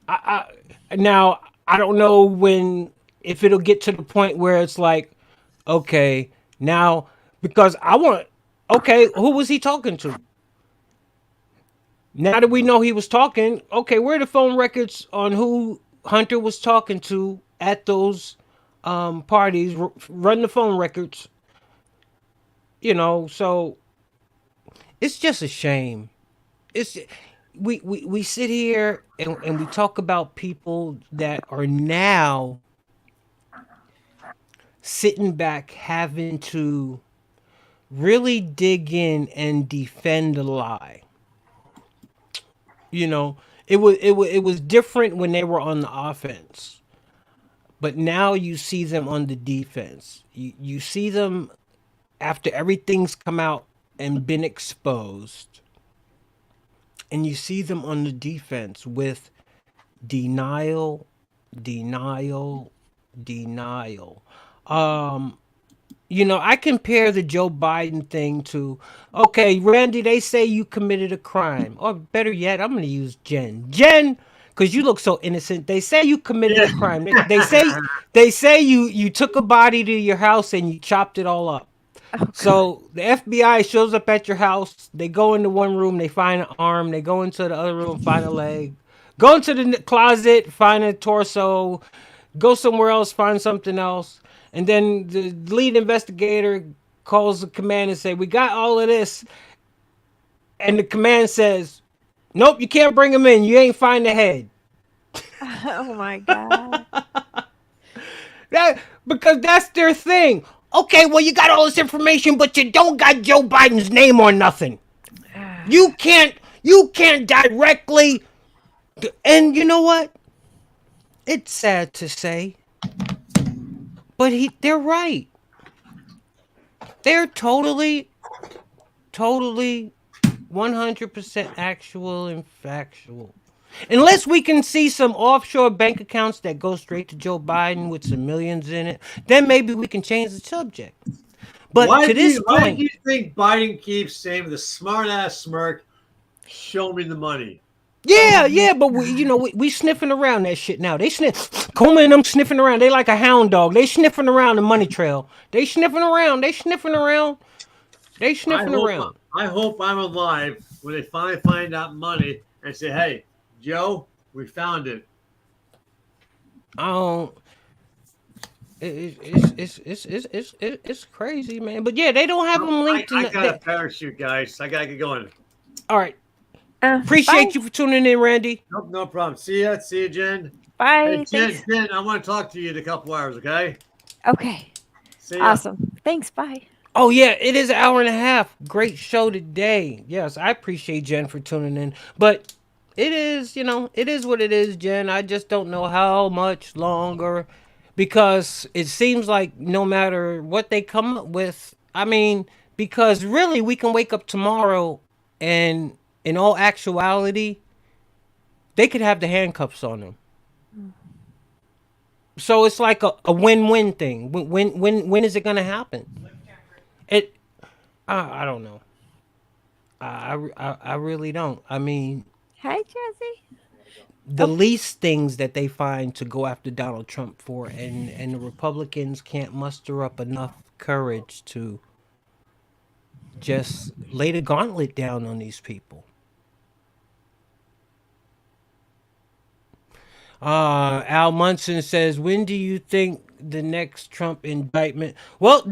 Now I don't know if it'll get to the point where it's like, okay, now because okay, who was he talking to? Now that we know he was talking, okay, where are the phone records on who Hunter was talking to at those parties? Run the phone records, So it's just a shame. It's we sit here and we talk about people that are now sitting back having to really dig in and defend a lie. It was different when they were on the offense, but now you see them on the defense. You see them after everything's come out and been exposed, and you see them on the defense with denial, denial, denial. I compare the Joe Biden thing to, okay, Randy, they say you committed a crime. Or better yet, I'm going to use Jen. Jen, because you look so innocent. They say you committed a crime. They say you took a body to your house and you chopped it all up. So the FBI shows up at your house. They go into one room, they find an arm. They go into the other room, find a leg. Go into the closet, find a torso. Go somewhere else, find something else. And then the lead investigator calls the command and say, "We got all of this." And the command says, "Nope, you can't bring him in. You ain't find the head." Oh my God. Because that's their thing. Okay, well, you got all this information, but you don't got Joe Biden's name or nothing. You can't directly. And you know what? It's sad to say, But they're right. They're totally 100% actual and factual. Unless we can see some offshore bank accounts that go straight to Joe Biden with some millions in it, then maybe we can change the subject. But to this Why do point, you think Biden keeps saying with a smart ass smirk, "Show me the money"? yeah, but we sniffing around that shit now. They sniff, Coleman and them sniffing around. They like a hound dog. They sniffing around the money trail. They sniffing around. They sniffing around. They sniffing around. I hope I'm alive when they finally find out money and say, "Hey, Joe, we found it." I don't. It's crazy, man. But yeah, they don't have them linked. I got a parachute, guys. I gotta get going. All right. Bye. Appreciate you for tuning in, Randy. Nope, no problem. See ya, Jen. Bye. Hey, Jen, I want to talk to you in a couple hours. Okay. Okay. See ya. Awesome. Thanks. Bye. Oh yeah, it is an hour and a half. Great show today. Yes, I appreciate Jen for tuning in. But it is, it is what it is, Jen. I just don't know how much longer, because it seems like no matter what they come up with, because really we can wake up tomorrow and in all actuality, they could have the handcuffs on them. So it's like a win-win thing. When is it gonna happen? I don't know. I really don't. Hi, Jesse. The least things that they find to go after Donald Trump for, and the Republicans can't muster up enough courage to just lay the gauntlet down on these people. Al Munson says, when do you think the next Trump indictment? Well,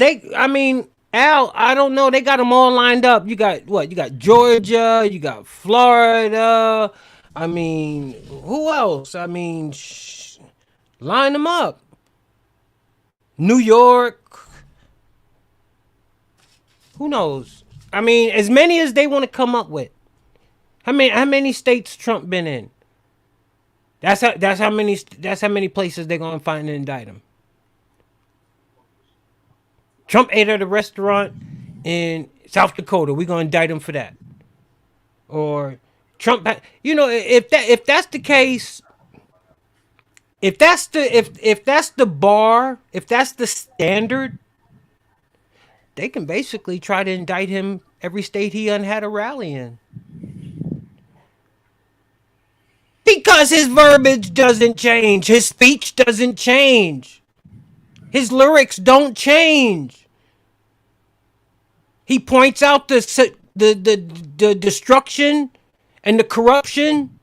Al, I don't know. They got them all lined up. You got what? You got Georgia. You got Florida. Who else? Line them up. New York. Who knows? As many as they want to come up with. How many states Trump been in? That's how many places they're gonna find and indict him. Trump ate at a restaurant in South Dakota. We're gonna indict him for that. Or Trump, if that's the case, if that's the bar, if that's the standard, they can basically try to indict him every state he had a rally in. Because his verbiage doesn't change, his speech doesn't change, his lyrics don't change. He points out the destruction and the corruption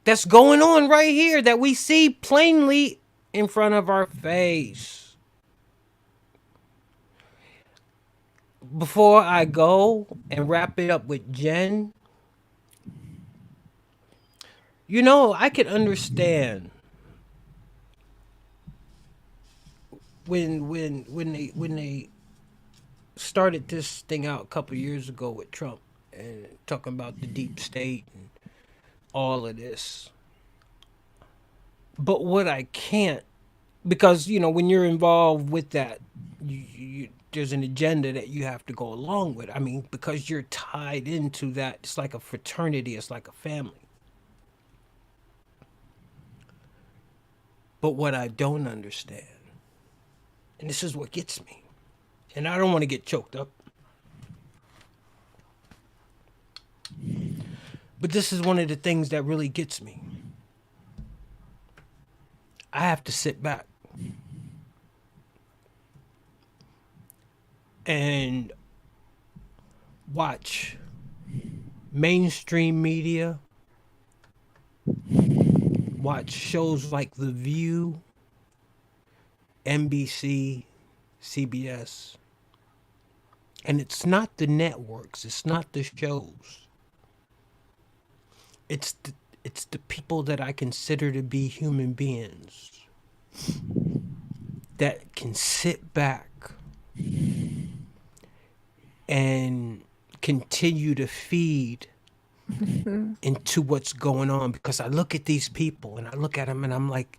that's going on right here that we see plainly in front of our face. Before I go and wrap it up with Jen, I could understand when they started this thing out a couple years ago with Trump and talking about the deep state and all of this. But what I can't, because when you're involved with that, there's an agenda that you have to go along with. Because you're tied into that. It's like a fraternity. It's like a family. But what I don't understand, and this is what gets me, and I don't want to get choked up, but this is one of the things that really gets me. I have to sit back and watch mainstream media, watch shows like The View, NBC, CBS. And it's not the networks, it's not the shows. It's the people that I consider to be human beings that can sit back and continue to feed into what's going on. Because I look at these people and I look at them and I'm like,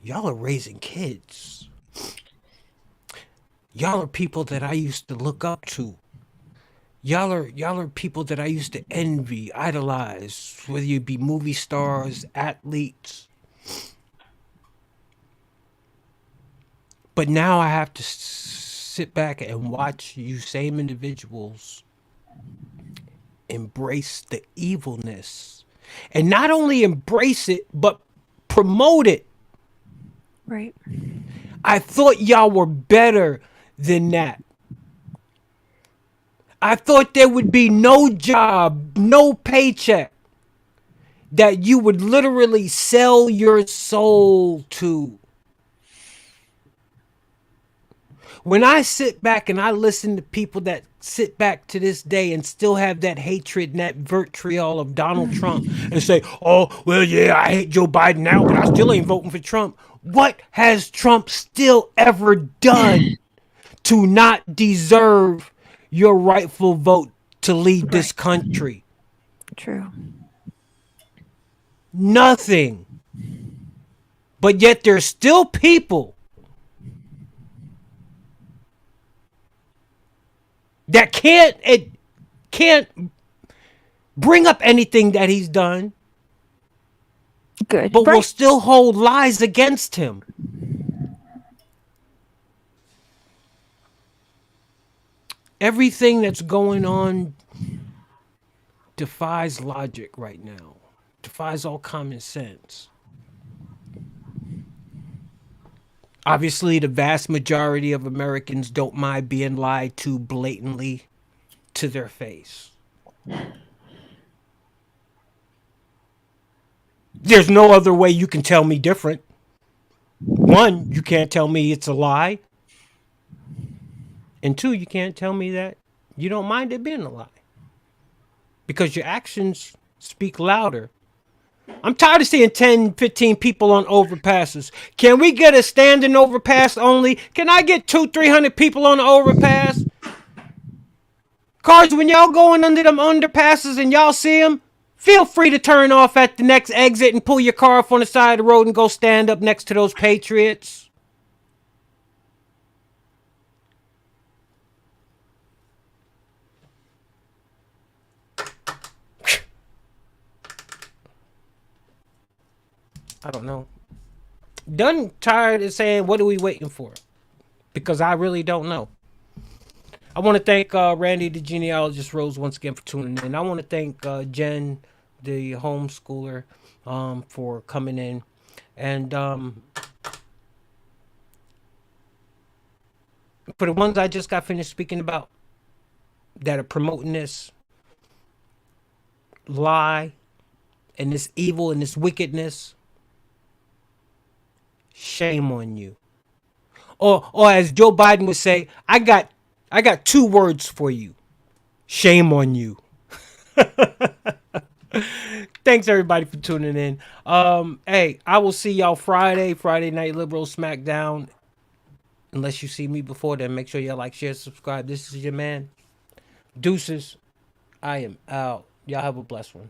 y'all are raising kids. Y'all are people that I used to look up to. Y'all are people that I used to envy, idolize, whether you be movie stars, athletes. But now I have to sit back and watch you same individuals embrace the evilness. And not only embrace it, but promote it. Right. I thought y'all were better than that. I thought there would be no job, no paycheck that you would literally sell your soul to. When I sit back and I listen to people that sit back to this day and still have that hatred and that vitriol of Donald Trump and say, oh, well, yeah, I hate Joe Biden now, but I still ain't voting for Trump. What has Trump still ever done to not deserve your rightful vote to lead this country? True. Nothing. But yet there's still people that can't bring up anything that he's done. Good. But will still hold lies against him. Everything that's going on defies logic right now. Defies all common sense. Obviously, the vast majority of Americans don't mind being lied to blatantly to their face. There's no other way you can tell me different. One, you can't tell me it's a lie. And two, you can't tell me that you don't mind it being a lie. Because your actions speak louder. I'm tired of seeing 10, 15 people on overpasses. Can we get a standing overpass only? Can I get 200, 300 people on the overpass? Cars, when y'all going under them underpasses and y'all see them, feel free to turn off at the next exit and pull your car off on the side of the road and go stand up next to those patriots. I don't know. Done tired of saying, what are we waiting for? Because I really don't know. I want to thank Randy, the genealogist, Rose, once again for tuning in. I want to thank Jen, the homeschooler, for coming in. And for the ones I just got finished speaking about that are promoting this lie and this evil and this wickedness, shame on you. Or as Joe Biden would say, I got 2 words for you. Shame on you. Thanks everybody for tuning in. Hey, I will see y'all Friday Night Liberal Smackdown. Unless you see me before then, make sure y'all like, share, subscribe. This is your man. Deuces. I am out. Y'all have a blessed one.